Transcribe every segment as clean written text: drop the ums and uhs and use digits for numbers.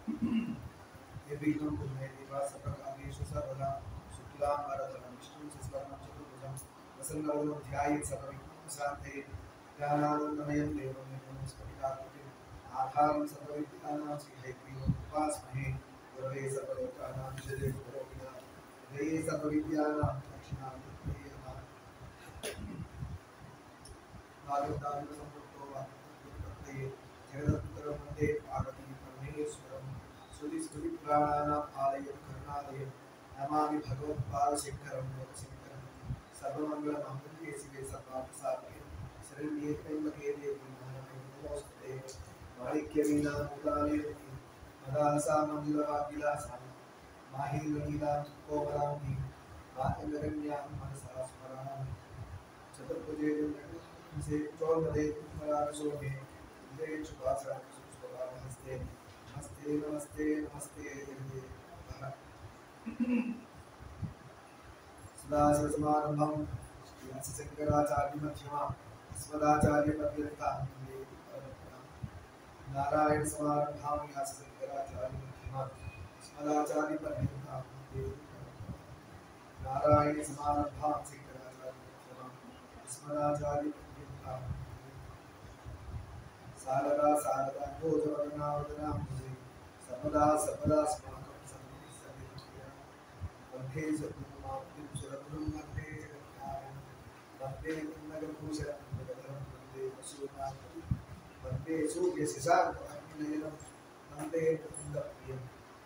निर्विघ्नं कुर्मे देवा सर्वकार्येषु सर्वदा शुक्लाम्बरधरं विष्णुं शशिवर्णं चतुर्भुजं प्रसन्नवदनं ध्यायेत् सर्वविघ्नोपशान्तये ज्ञानानन्दमयं देवं निर्मलस्फटिकाकृतिम् आधारं सर्वविद्यानां श्रीहयग्रीवम् उपास्महे गुरवे सर्वलोकानां विजये गुरोविदा हृदये सर्वविद्यानां दक्षिणामूर्तये नमः भागवतानुसंयुक्तो वाक्यप्रत्यये जगदन्तरं वन्दे पार्वती परमेश्वरं श्रुतिस्मृतिपुराणानाम् आलयं करुणालयं नमामि भगवत्पादशङ्करं लोकशङ्करं सर्वमङ्गलमाङ्गल्ये शिवे सर्वार्थसाधके शरण्ये त्र्यम्बके देवी नमोऽस्तुते माणिक्यवीणामुदालये मदालसा मञ्जुलवाग्विलासां माहिनीलां कोमलां मातङ्गकन्यां मनसा स्मरामि चतुर्भुजे से चौर्णदे पराशोभे जय सुभाषा सुभावहस्ते नमस्ते नमस्ते नमस्ते सदाशिवसमारम्भं श्रीशङ्कराचार्यमध्यमाम् अस्मदाचार्यपर्यन्तां वन्दे परम्पराम् नारायणसमारम्भां व्यासशङ्कराचार्यमध्यमाम् अस्मदाचार्यपर्यन्तां वन्दे परम्पराम् नारायणसमारम्भां शङ्कराचार्यमध्यमाम् अस्मदाचार्यपर्यन्तां सारदा सारदा भोजवदना मुझे सर्वदा सर्वदा स्माकं सन्निधिं वन्दे सद्गुरुमां सुरगुरुं वन्दे जगत्कारणं वन्दे कुन्दगभूषणं जगद्धरं वन्दे वसूनाथं वन्दे सूर्यशशाङ्कमहिनयनं वन्दे मुकुन्दप्रियं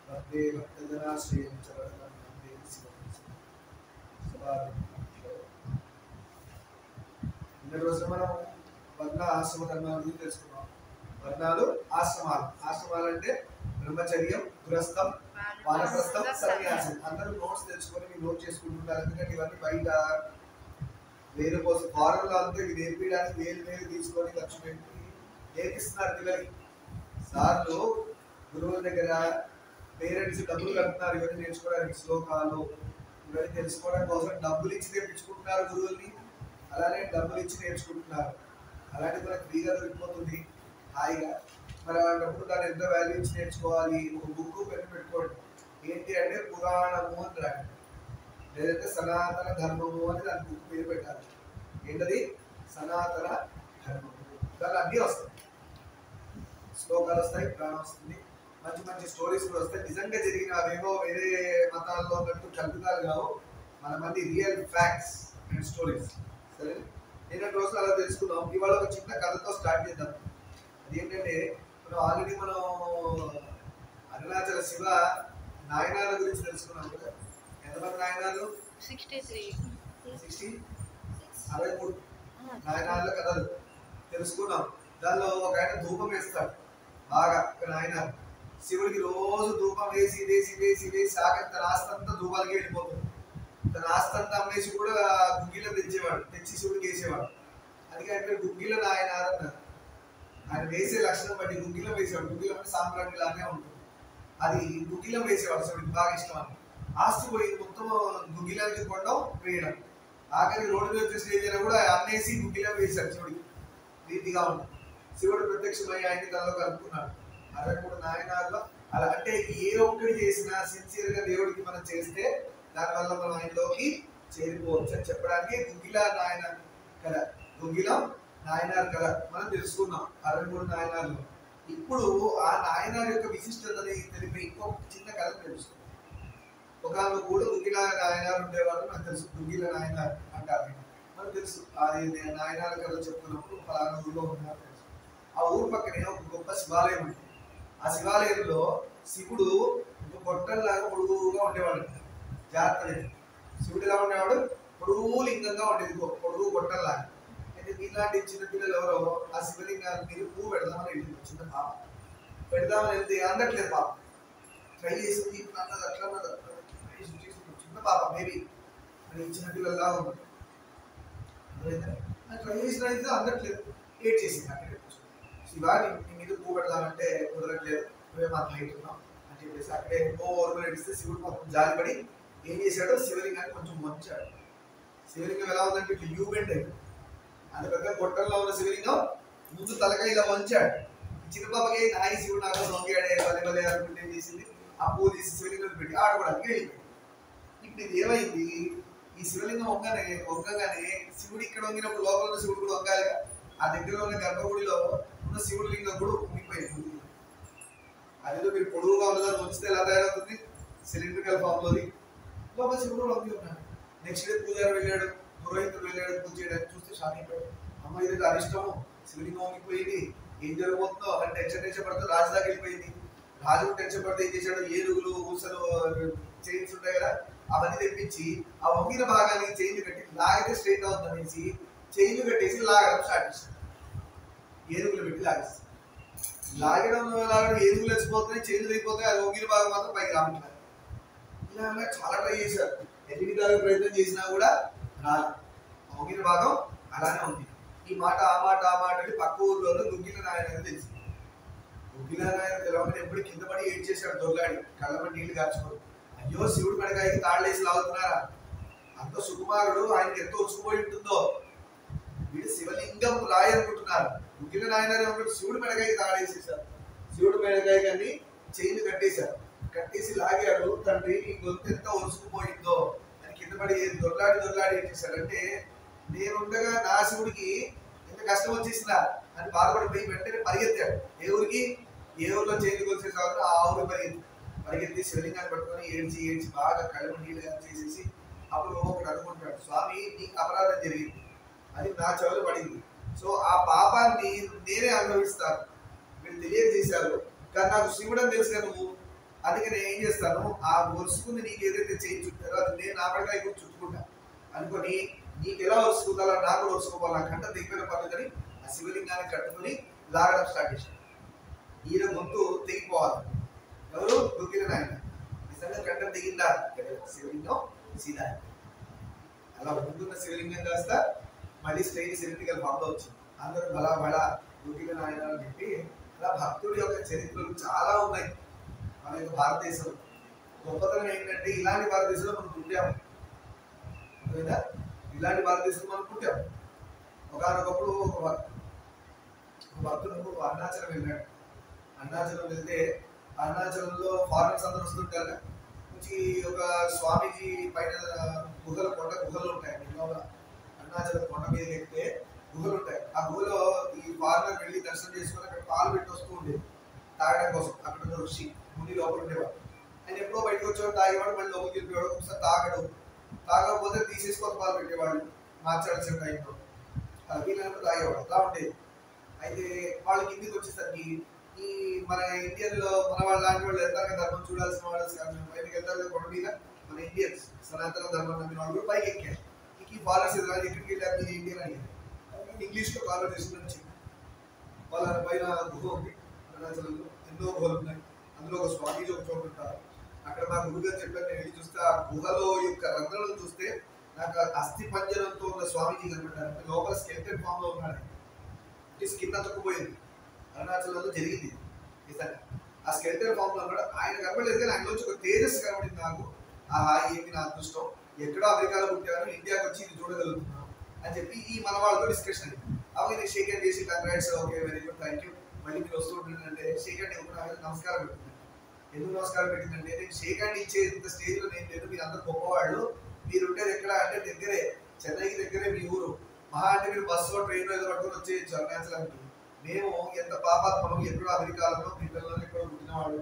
वन्दे भक्तजनाश्रयं चरणं वन्दे शिवं నిన్నటి రోజు మనం వర్ణ ఆశ్రమ ధర్మాల గురించి తెలుసుకున్నాం. వర్ణాలు ఆశ్రమాలు. ఆశ్రమాలు అంటే బ్రహ్మచర్యం, గృహస్థం, వానప్రస్థం, సన్యాసం. అందరూ నోట్స్ తెచ్చుకొని మీరు నోట్ చేసుకుంటుంటారు. ఎందుకంటే ఇవన్నీ బయట వేరే కోసం ఫారెన్లో అంతా ఇవి నేర్పించడానికి వేలు తీసుకొని ఖర్చు పెట్టి నేర్పిస్తున్నారు పిల్లలకి. సార్లు గురువుల దగ్గర పేరెంట్స్ డబ్బులు కడుతున్నారు ఇవన్నీ నేర్చుకోవడానికి. శ్లోకాలు ఇవన్నీ తెలుసుకోవడం కోసం డబ్బులు ఇచ్చి తెప్పించుకుంటున్నారు గురువుల్ని. అలానే డబ్బులు ఇచ్చి నేర్చుకుంటున్నారు. అలాంటి మనకు ఫ్రీగా దొరికిపోతుంది హాయిగా. మరి అలాంటప్పుడు దాన్ని ఎంత వాల్యూ ఇచ్చి నేర్చుకోవాలి. ఒక బుక్ పెట్టి పెట్టుకోండి. ఏంటి అంటే పురాణము అని రాయండి, లేదంటే సనాతన ధర్మము అని దాని బుక్ పేరు పెట్టాలి. ఏంటది? సనాతన ధర్మము. దాని అన్నీ వస్తాయి, శ్లోకాలు వస్తాయి, పురాణం వస్తుంది, మంచి మంచి స్టోరీస్ కూడా వస్తాయి. నిజంగా జరిగిన అవేమో వేరే మతాల్లో ఉన్నట్టు కల్పితాలు కావు, మన మంది రియల్ ఫ్యాక్ట్స్ అండ్ స్టోరీస్. సరే, నిన్నటి రోజులు అలా తెలుసుకుందాం. ఇవాళ ఒక చిన్న కథతో స్టార్ట్ చేద్దాం. అదేంటంటే ఆల్రెడీ మనం అరుణాచల శివ నాయనాల గురించి తెలుసుకున్నాం కదా. ఎంతమంది నాయనాలు? 63 నాయనాల కథలు తెలుసుకున్నాం. దానిలో ఒక ఆయన ధూపం వేస్తాడు బాగా. ఒక నాయన శివుడికి రోజు ధూపం వేసి వేసి వేసి వేసి ఆఖరి తన ఆస్తంతా ధూపాలకి వెళ్ళిపోతుంది. తన ఆస్తంతా అమ్మేసి కూడా గుగ్గిలో తెచ్చేవాడు, తెచ్చి శివుడికి వేసేవాడు. అందుకంటే గుగ్గిల నాయన అన్నారు. ఆయన వేసే లక్షణం బట్టి గుగ్గిలం వేసేవాడు. గుగ్గిలం అంటే సాంబ్రాణి లానే ఉంటుంది. అది గుగ్గిలం వేసేవాడు. శివుడికి బాగా ఇష్టం అని. ఆస్తి పోయింది మొత్తం గుగ్గిలానికి కొండం వేయడం. ఆఖరి రోడ్డు మీద వచ్చే స్టేజ్ అయినా కూడా అమ్మేసి గుగ్గిలం వేశాడు శివుడికి. రీతిగా ఉంటుంది. శివుడు ప్రత్యక్షమై ఆయన్ని తనలో కలుపుకున్నాడు. 63 నాయనాల్లో అలా. అంటే ఏ ఒక్కటి చేసినా సిన్సియర్ గా దేవుడికి మనం చేస్తే దానివల్ల మనం ఆయనలోకి చేరిపోవచ్చు అని చెప్పడానికి గుగ్గిల నాయన కథ, గుగ్గిలం నాయనార్ కథ మనం తెలుసుకున్నాం 63 నాయనార్లు. ఇప్పుడు ఆ నాయనార్ యొక్క విశిష్టతని తెలిపే ఇంకొక చిన్న కథ తెలుసుకున్నాం. ఒక కూడా గుగ్గిల నాయనార్ ఉండేవాళ్ళు నాకు తెలుసు. గుగ్గిల నాయనార్ అంటారు మనకు తెలుసు. అది నాయనార్ కథ చెప్తున్నప్పుడు పలానా ఊళ్ళో ఉన్నారు తెలుసు. ఆ ఊరు పక్కనే ఒక గొప్ప శివాలయం ఉంది. ఆ శివాలయంలో శివుడు ఒక గొట్టంలాగా పొడుగుగా ఉండేవాడు. జాగ్రత్త. శివుడు ఎలా ఉండేవాడు? పొడుగు లింగంగా ఉండేది, పొడుగు గొట్టంలాగా. అయితే ఇలాంటి చిన్నపిల్లలు ఎవరో ఆ శివలింగాన్ని మీరు పువ్వు పెడదామని వెళ్ళింది. చిన్న పాప పెడదామని వెళ్తే అందట్లేదు. పాప ట్రై చేసింది, ఇట్లా అన్నది, అట్లా అన్నది, చిన్న పాప మేబీ అని చిన్నపిల్లలా ఉంది. ట్రై చేసిన అయితే అందట్లేదు. ఏడ్ చేసింది. అక్కడే శివ నీ మీద పువ్వు పెడదామంటే కుదరట్లేదు, నువ్వేమో అంత హైట్ ఉన్నావు అని చెప్పేసి అక్కడే ఓవర్ నడిస్తే శివుడు పాపం జాలిపడి ఏం చేశాడో శివలింగాన్ని కొంచెం వంచాడు. శివలింగం ఎలా ఉందంటే ఇట్లా యూ బెండ్ అయింది. అంత పెద్ద గొట్టంలో ఉన్న శివలింగం ముందు తలకాయ ఇలా వంచాడు. చిన్న పాపకి నాయి శివుడు నాకు సొంగాడే భలే భలే అనుకుంటే ఏం చేసింది, ఆ పూలు తీసి శివలింగం పెట్టి ఆడుకోవడానికి వెళ్ళిపోయింది. ఇప్పుడు ఇది ఏమైంది, ఈ శివలింగం వంగగానే శివుడు ఇక్కడ వంగినప్పుడు లోపల ఉన్న శివుడు కూడా వంగాలిగా. ఆ దగ్గరలో ఉన్న గర్భగుడిలో ఉన్న శివుడి లింగం కూడా ఉంగిపోయింది. అదేదో మీరు పొడుగుగా ఉన్నదాన్ని ఉంచితే ఎలా తయారవుతుంది, సిలిండ్రికల్ ఫామ్ లోది. లోపల శివుడు వంగి ఉన్నాడు. నెక్స్ట్ డే పూజారి వెళ్ళాడు, పురోహితుడు వెళ్ళాడు పూజ చేయడానికి. చూస్తే షాక్ అయిపోయాడు, అమ్మ ఇది అరిష్టము, శివలింగం వంగిపోయింది, ఏం జరగబోతుందో అని టెన్షన్ పడుతూ రాజు దాకా వెళ్ళిపోయింది. రాజు టెన్షన్ పడితే ఏం చేశాడు, ఏనుగులు ఊసలు చైన్స్ ఉంటాయి కదా అవన్నీ తెప్పించి ఆ వంగిన భాగానికి చైన్లు కట్టి లాగితే స్ట్రైట్ అవుతుంది అనేసి చైన్లు కట్టేసి లాగడం స్టార్ట్ చేశాడు. ఏనుగులు పెట్టి లాగేసి లాగడం ఏనుగులు వచ్చిపోతున్నాయి, చైన్లు అయిపోతాయి, అది వంగిన భాగం మాత్రం పైకి రావట్లేదు. ఇలా చాలా ట్రై చేశారు, ఎన్ని విధాలుగా ప్రయత్నం చేసినా కూడా రాదు. వంగిన భాగం అలానే ఉంది. ఈ మాట ఆ మాట పక్క ఊర్లో దుగ్గిల నాయన తెలిసింది. దుగ్గిల నాయన తెలవని ఎప్పుడు కింద పడి ఏడ్ చేశాడు దొల్లాడి, కళ్ళపడి నీళ్లు కాచుకోడు. అయ్యో శివుడు మెడకాయకి తాళ్ళేసి లాగుతున్నారా, అంత సుకుమారుడు, ఆయనకి ఎంతో ఉసుకుపోయి ఉంటుందో, వీడు శివలింగం రాయి అనుకుంటున్నారు. దుగ్గిల నాయన శివుడు మెడకాయకి తాళేసేశారు. శివుడు మెడకాయకి అన్ని చైన్లు కట్టేశారు. కట్టేసి లాగాడు. తండ్రి నీ గొంతు ఎంత ఉసుకుపోయిందో అని కింద పడి దొల్లాడి ఏం చేశాడంటే, నేనుండగా నా శివుడికి ఎంత కష్టం వచ్చేసిందా అని బాధపడిపోయి వెంటనే పరిగెత్తాడు. ఏ ఊరికి, ఏ ఊరిలో చేతి కొలిసేసాడు ఆ ఊరికి పరిగెత్తి శివలింగాన్ని పట్టుకొని ఏడ్చి బాగా కళ్ళు నీళ్ళగా చేసేసి అప్పుడు ఒకటి అనుకుంటాడు, స్వామి నీకు అపరాధం జరిగింది, అది నా చెవులు పడింది, సో ఆ పాపాన్ని నేనే అనుభవిస్తాను, మీరు తెలియజేశారు కానీ నాకు శివుడు అని తెలుసు నువ్వు, అందుకే నేను ఏం చేస్తాను, ఆ వరుసుకుంది నీకు ఏదైతే చేయి చుట్టారో అది నేను నా పట్ల ఇప్పుడు చుట్టుకుంటా అనుకొని నీకు ఎలా వరుసుకుంటారో నాకు కూడా వరుసుకోవాలి, నా కంట దగ్గర పడుతుందని ఆ శివలింగాన్ని కట్టుకుని లాగడం స్టార్ట్ చేశాడు. ఈయన గొంతు తెగిపోవాలి. ఎవరు, దుగ్గిల నాయన. నిజంగా కంఠం దిగిందా, శివలింగం సీదా అలా ముందున్న శివలింగం కాస్త మళ్ళీ స్ట్రైట్ సిలిండ్రికల్ ఫామ్ లో వచ్చింది. అందరూ బలా దుగ్గిల నాయన అని చెప్పి అలా భక్తుడి యొక్క చరిత్రలు చాలా ఉన్నాయి మన యొక్క భారతదేశంలో. గొప్పతనం ఏంటంటే ఇలాంటి భారతదేశంలో మనం పుట్టాము, ఇలాంటి భారతదేశంలో మనం పుట్టాము. ఒకనొకప్పుడు ఒక భక్తుడు అరుణాచలం వెళ్ళాడు. అరుణాచలం వెళ్తే అరుణాచలంలో ఫారెన్స్ అందరూ వస్తుంటారు. మంచి ఒక స్వామీజీ పైన కొండ గుహలు ఉంటాయి. లోపల అరుణాచలం కొండ మీద ఎక్కితే గుహలు ఉంటాయి. ఆ గుహలో ఈ ఫారెనర్ వెళ్ళి దర్శనం చేసుకొని అక్కడ పాలు పెట్టి వస్తూ ఉండేది తాగడం కోసం. అక్కడ ఉన్న ఋషి ముని లోపల ఉండేవాడు. ఆయన ఎప్పుడో బయటకు వచ్చేవాడు, తాగేవాడు, మళ్ళీ లోపలికి వెళ్ళేవాడు. ఒకసారి తాగకపోతే తీసేసుకొని పాలు పెట్టేవాడు మార్చాల్సిన టైంలో. వీళ్ళంతా తాగేవాడు. అలా ఉండేది. అయితే వాళ్ళకి ఇంటికి వచ్చేసరికి ఈ మన ఇండియన్లో మన వాళ్ళ లాంటి వాళ్ళు వెళ్తారు, ధర్మం చూడాల్సిన వాళ్ళు బయటకు వెళ్తారు కొండ మీద. మన ఇండియన్స్ సనాతన ధర్మం నమ్మిన వాళ్ళు పైకి ఎక్కారు. ఈ ఫారెస్ట్ ఎదురు ఎక్కడికి వెళ్ళారు మీరు ఇండియన్ అడిగారు. ఇంగ్లీష్లో కాన్వర్సేషన్ నుంచి వాళ్ళ పైన గుహ ఉంది. అరుణాచలంలో ఎన్నో గుహలు ఉన్నాయి. అందులో ఒక స్వామీజీ ఒక చోటు ఉంటారు. అక్కడ మా గురుగారు చెప్పారు, నేను వెళ్ళి చూస్తే ఆ గుహలో యొక్క రంధ్రాలను చూస్తే నాకు అస్థి పంజరంతో ఉన్న స్వామీజీ కనబడ్డారు. అంటే లోపల స్కెల్టన్ ఫామ్ లో ఉన్నాడు. స్కిన్ తక్కుపోయింది. అరుణాచలంలో జరిగింది నిజంగా. ఆ స్కెల్టన్ ఫామ్ లో ఉన్నాడు. ఆయన కనబడలేదు కానీ ఆయన నుంచి ఒక తేజస్సు కనబడింది నాకు. ఆహా ఏమి నా అదృష్టం, ఎక్కడో అమెరికాలో పుట్టాను, ఇండియాకి వచ్చి ఇది చూడగలుగుతున్నాను అని చెప్పి ఈ మన వాళ్ళతో డిస్కషన్ అయింది. అవి నేను షేక్ హ్యాండ్ చేసి congrats, okay very good thank you, మళ్ళీ మీరు వస్తూ ఉంటుందంటే షేక్ హ్యాండ్ ఇవ్వకుండా నమస్కారం పెట్టిందండి. ఎందుకు నమస్కారం పెట్టిందంటే, నేను షేక్ హ్యాండ్ ఇచ్చే ఇంత స్టేజ్లో నేను లేదు, మీరు అందరు గొప్పవాళ్ళు, మీరు ఉండేది ఎక్కడ అంటే దగ్గరే, చెన్నైకి దగ్గరే మీ ఊరు. మహా అంటే మీరు బస్సులో ట్రైన్లో ఏదో పట్టుకొని వచ్చేయచ్చు అరుణాచలానికి. మేము ఎంత పాపాత్మనం, ఎక్కడో అమెరికాలో బ్రిటన్లో ఎక్కడో పుట్టిన వాళ్ళు.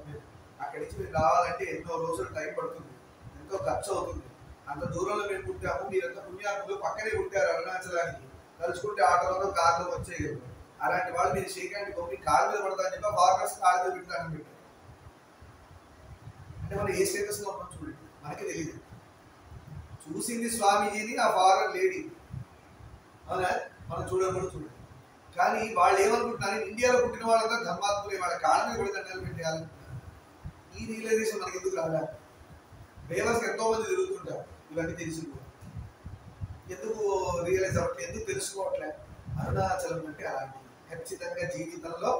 అక్కడి నుంచి మీరు రావాలంటే ఎన్నో రోజులు టైం పడుతుంది, ఎంతో ఖర్చు అవుతుంది. అంత దూరంలో మేము పుట్టాము, మీరంత పుణ్యాత్ములు పక్కనే పుట్టారు అరుణాచలానికి, తలుచుకుంటే ఆటోలో కార్లో వచ్చేయగలరు. అలాంటి వాళ్ళు మీరు షేక్ హ్యాండ్ కొట్టి కాళ్ళ మీద పడతాను చెప్పి ఫార్మర్స్ కాళ్ళ మీద పెడతానని పెట్టారు. అంటే మనం ఏ స్టేటస్ లో ఉన్నాం చూడండి, మనకి తెలియదు. చూసింది స్వామీజీని, ఆ ఫారెన్ లేడీ, అవునా, మనం చూడండి. కానీ వాళ్ళు ఏమనుకుంటున్నారు, ఇండియాలో పుట్టిన వాళ్ళంతా ధర్మాత్ములే, వాళ్ళ కాళ్ళ మీద కూడా దండాలు పెట్టేయాలి. ఈ రియలైజేషన్ మనకి ఎందుకు రాదా? బేవర్స్ ఎంతో మంది తిరుగుతుంటారు, ఇవన్నీ తెలుసుకో ఎందుకు రియలైజ్ అవ్వట్లేదు, ఎందుకు తెలుసుకోవట్లే? అరుణాచలం అంటే అలాంటిది. ఖచ్చితంగా జీవితంలో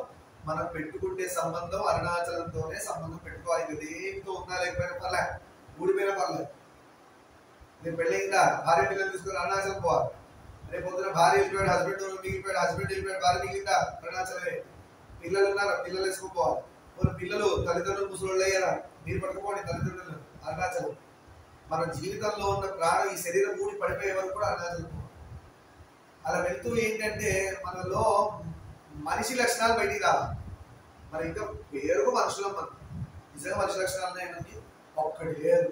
మనం పెట్టుకుంటే సంబంధం అరుణాచలంతోనే సంబంధం పెట్టుకోవాలి. దేనితో ఉన్నా లేకపోయినా పర్లేదు, ఊడిపోయినా పర్లేదు. నేను పెళ్ళయిందా, భార్య పిల్లలు తీసుకుని అరుణాచలం పోవాలి. రేపు పొద్దున భార్య వెళ్ళిపోయాడు, హస్బెండ్ మిగిలిపోయాడు, హస్బెండ్ వెళ్ళిపోయాడు, భార్య మిగిలిందా, అరుణాచలమే. పిల్లలు ఉన్నారా, పిల్లలు వేసుకోపోవాలి. కొన్ని పిల్లలు తల్లిదండ్రులు ముసలోళ్ళు అయ్యారా, మీరు పట్టుకోండి తల్లిదండ్రులు. అరుణాచలం. మన జీవితంలో ఉన్న ప్రాణం ఈ శరీరం ఊడి పడిపోయే వరకు కూడా అరుణాచలం. అలా వెళ్తూ ఏంటంటే మనలో మనిషి లక్షణాలు బయటికి రావాలి. మరి ఇంకా పేరుకు మనుషులం మనం. నిజంగా మనిషి లక్షణాలు ఉన్నాయని ఒక్కటి లేదు.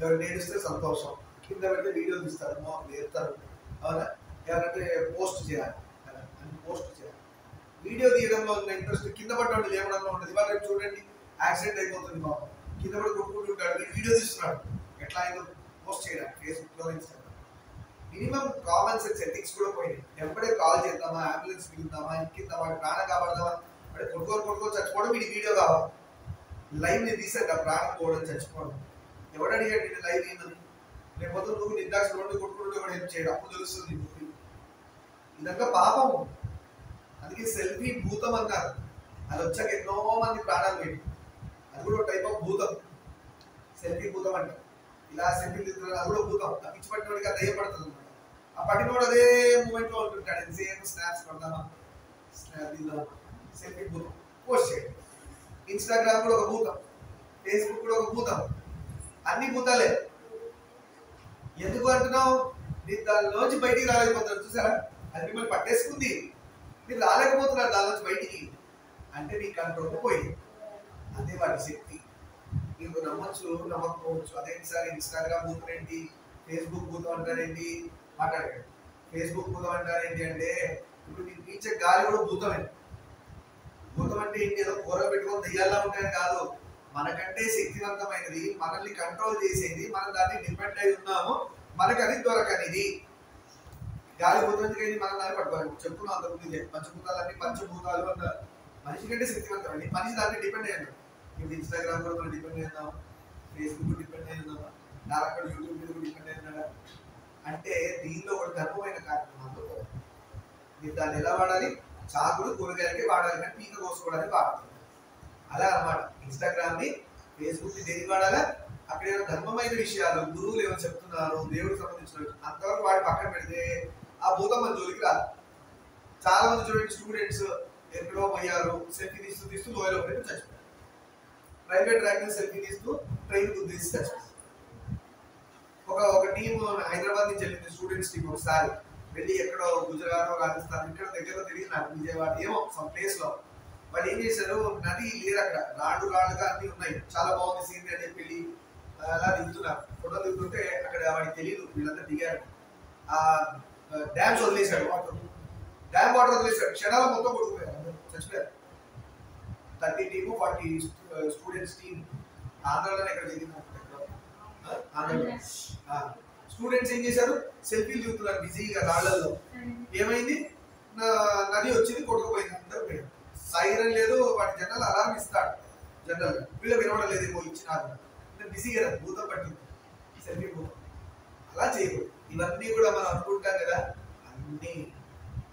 ఎవరు నేర్పిస్తే సంతోషం, కింద పెడితే వీడియోలు తీస్తారు, నేర్తారు. అవునా? ఎవరంటే పోస్ట్ చేయాలి, అని పోస్ట్ చేయాలి. వీడియో తీయడంలో ఉన్న ఇంట్రెస్ట్ కింద పడ్డ లేవడంలో ఉండదు. ఇవాళ రేపు చూడండి, యాక్సిడెంట్ అయిపోతుంది బాబు, కింద పడి కొట్టుకుంటుంటాడు, వీడియో తీస్తున్నాడు. ఎట్లా అయిందో పోస్ట్ చేయడానికి ఫేస్బుక్లో, Instagram. Minimum common sense ethics కూడా పోయినాయి. ఎప్పుడే కాల్ చేద్దామా, అంబులెన్స్ పిలుద్దామా, ఎక్కిద్దామా, ప్రాణం కాపాడదామా, అంటే కొట్టుకొని చచ్చిపోవడం, వీడి వీడియో కావాలి. లైవ్ ని తీసాక ప్రాణం పోవడం, చచ్చిపోవడం. ఎవడు అడిగాడు నేను లైవ్ ఏమని? లేకపోతే నువ్వు నిర్దాక్ష రెండు కొట్టుకుంటూ ఎవడు హెల్ప్ చేయడం, అప్పుడు తెలుస్తుంది. ఇదంతా పాపం. అందుకే సెల్ఫీ భూతం అన్నారు. అది వచ్చాక ఎన్నో మంది ప్రాణాలు పోయి. అది కూడా టైప్ ఆఫ్ భూతం. సెల్ఫీ భూతం అంటారు. ఇలా సెల్ఫీ తీస్తున్నారు, అది కూడా భూతం. ఆ పిచ్చి పట్టినోడికి అది పడుతుంది అనమాట. ఆ పట్టినోడు అదే మూమెంట్ లో ఉంటుంటాడు. ఎంతసేపు స్నాప్స్ పడదామా, స్నాప్ తీద్దామా, సెల్ఫీ భూతం, పోస్ట్ చేయడం. ఇన్స్టాగ్రామ్ కూడా ఒక భూతం, ఫేస్బుక్ కూడా ఒక భూతం. అన్ని భూతాలే. ఎందుకు అంటున్నావు? మీరు దానిలోంచి బయటికి రాలేకపోతారు. చూసారా, అది మిమ్మల్ని పట్టేసుకుంది. మీరు రాలేకపోతున్నారు దానిలోంచి బయటికి. అంటే మీ కంట్రోల్ పోయింది. అదే వాటి శక్తి. మీకు నమ్మచ్చు, నమ్మకపోవచ్చు. అదేంటి సార్ ఇన్స్టాగ్రామ్ భూతం ఏంటి, ఫేస్బుక్ భూతం అంటారేంటి? మాట్లాడండి. ఫేస్బుక్ భూతం అంటారేంటి అంటే, ఇప్పుడు మీకు పీల్చే గాలి కూడా భూతమే. భూతం అంటే ఏంటి? ఏదో కూర పెట్టుకొని దెయ్యాలా ఉంటాయని కాదు. మనకంటే శక్తివంతమైనది, మనల్ని కంట్రోల్ చేసేది, మనం దాన్ని డిపెండ్ అయి ఉన్నాము, మనకు అది దొరకనిది. గాలి భూతానికి మనం దాన్ని పట్టుకోవాలి. చెప్పుకున్నాం అంతకుముందు, పంచభూతాలన్నీ పంచభూతాలు అన్నారు. మనిషి కంటే శక్తివంతమండి. మనిషి దాన్ని డిపెండ్ అయ్యాడు. ఇప్పుడు ఇన్స్టాగ్రామ్ కూడా మనం డిపెండ్ అయ్యిందాం, ఫేస్బుక్ డిపెండ్ అయ్యిందామా, నారక్కడ యూట్యూబ్ మీద కూడా డిపెండ్ అయినాడా? అంటే దీనిలో ఒక ధర్మమైన కార్యక్రమాలు. మీరు దాన్ని ఎలా వాడాలి? చాకులు కూరగాయలకి వాడాలి, కానీ పీక కోసుకోవడానికి వాడుతుంది. అలా అన్నమాట. ఇన్స్టాగ్రామ్ ని, ఫేస్బుక్ ని దేనికి వాడాలా? అక్కడ ఏమైనా ధర్మమైన విషయాలు, గురువులు ఏమైనా చెప్తున్నారు, దేవుడికి సంబంధించిన అంతవరకు వాడి పక్కన పెడితే ఆ భూతం మన జోలికి రాదు. చాలా మంది చూడండి, స్టూడెంట్స్ ఎక్కడో పోయారు, సెల్ఫీ తీస్తూ లోయలో పడి చచ్చిపోయారు. రైల్వే ట్రాక్ మీద సెల్ఫీ తీస్తూ ట్రైన్ గుద్దేసి చచ్చిపోయారు. ఒక టీం హైదరాబాద్ నుంచి వెళ్ళింది, స్టూడెంట్స్ టీం. ఒకసారి వెళ్ళి ఎక్కడో గుజరాత్, రాజస్థాన్, ఇక్కడ దగ్గరలో తిరిగి నాకు విజయవాడ ఏమో సమ్ ప్లేస్ లో వాళ్ళు ఏం చేశారు, నది లేదు అక్కడ, రాళ్ళుగా అన్ని ఉన్నాయి, చాలా బాగుంది సీన్ అని చెప్పి అలా దిగుతున్నారు. ఫోటోలు దిగుతుంటే అక్కడ వాడికి తెలియదు వీళ్ళంతా దిగారు. ఆ డ్యామ్స్ వదిలేశాడు, డ్యామ్ వాటర్ వదిలేశాడు. క్షణాలు మొత్తం కొడుకుపోయారు, చచ్చిపోయారు. 30 టీము 40 స్టూడెంట్స్ టీమ్. ఆంధ్రలోనే ఎక్కడ జరిగింది, ఆంధ్రలో. స్టూడెంట్స్ ఏం చేశారు, సెల్ఫీలు దిగుతున్నారు బిజీగా రాళ్లలో. ఏమైంది, నది వచ్చింది, కొడుకుపోయింది, అందరూ పోయారు. సైరన్ లేదు, వాటి జనరల్ అలారం ఇస్తాడు. జనరల్ వీళ్ళు వినవడం లేదేమో, ఇచ్చినారు. బిజీ కదా, భూతం పట్టింది, సెల్ఫీ భూతం. అలా చేయకూడదు. ఇవన్నీ కూడా మనం అనుకుంటాం కదా, అన్ని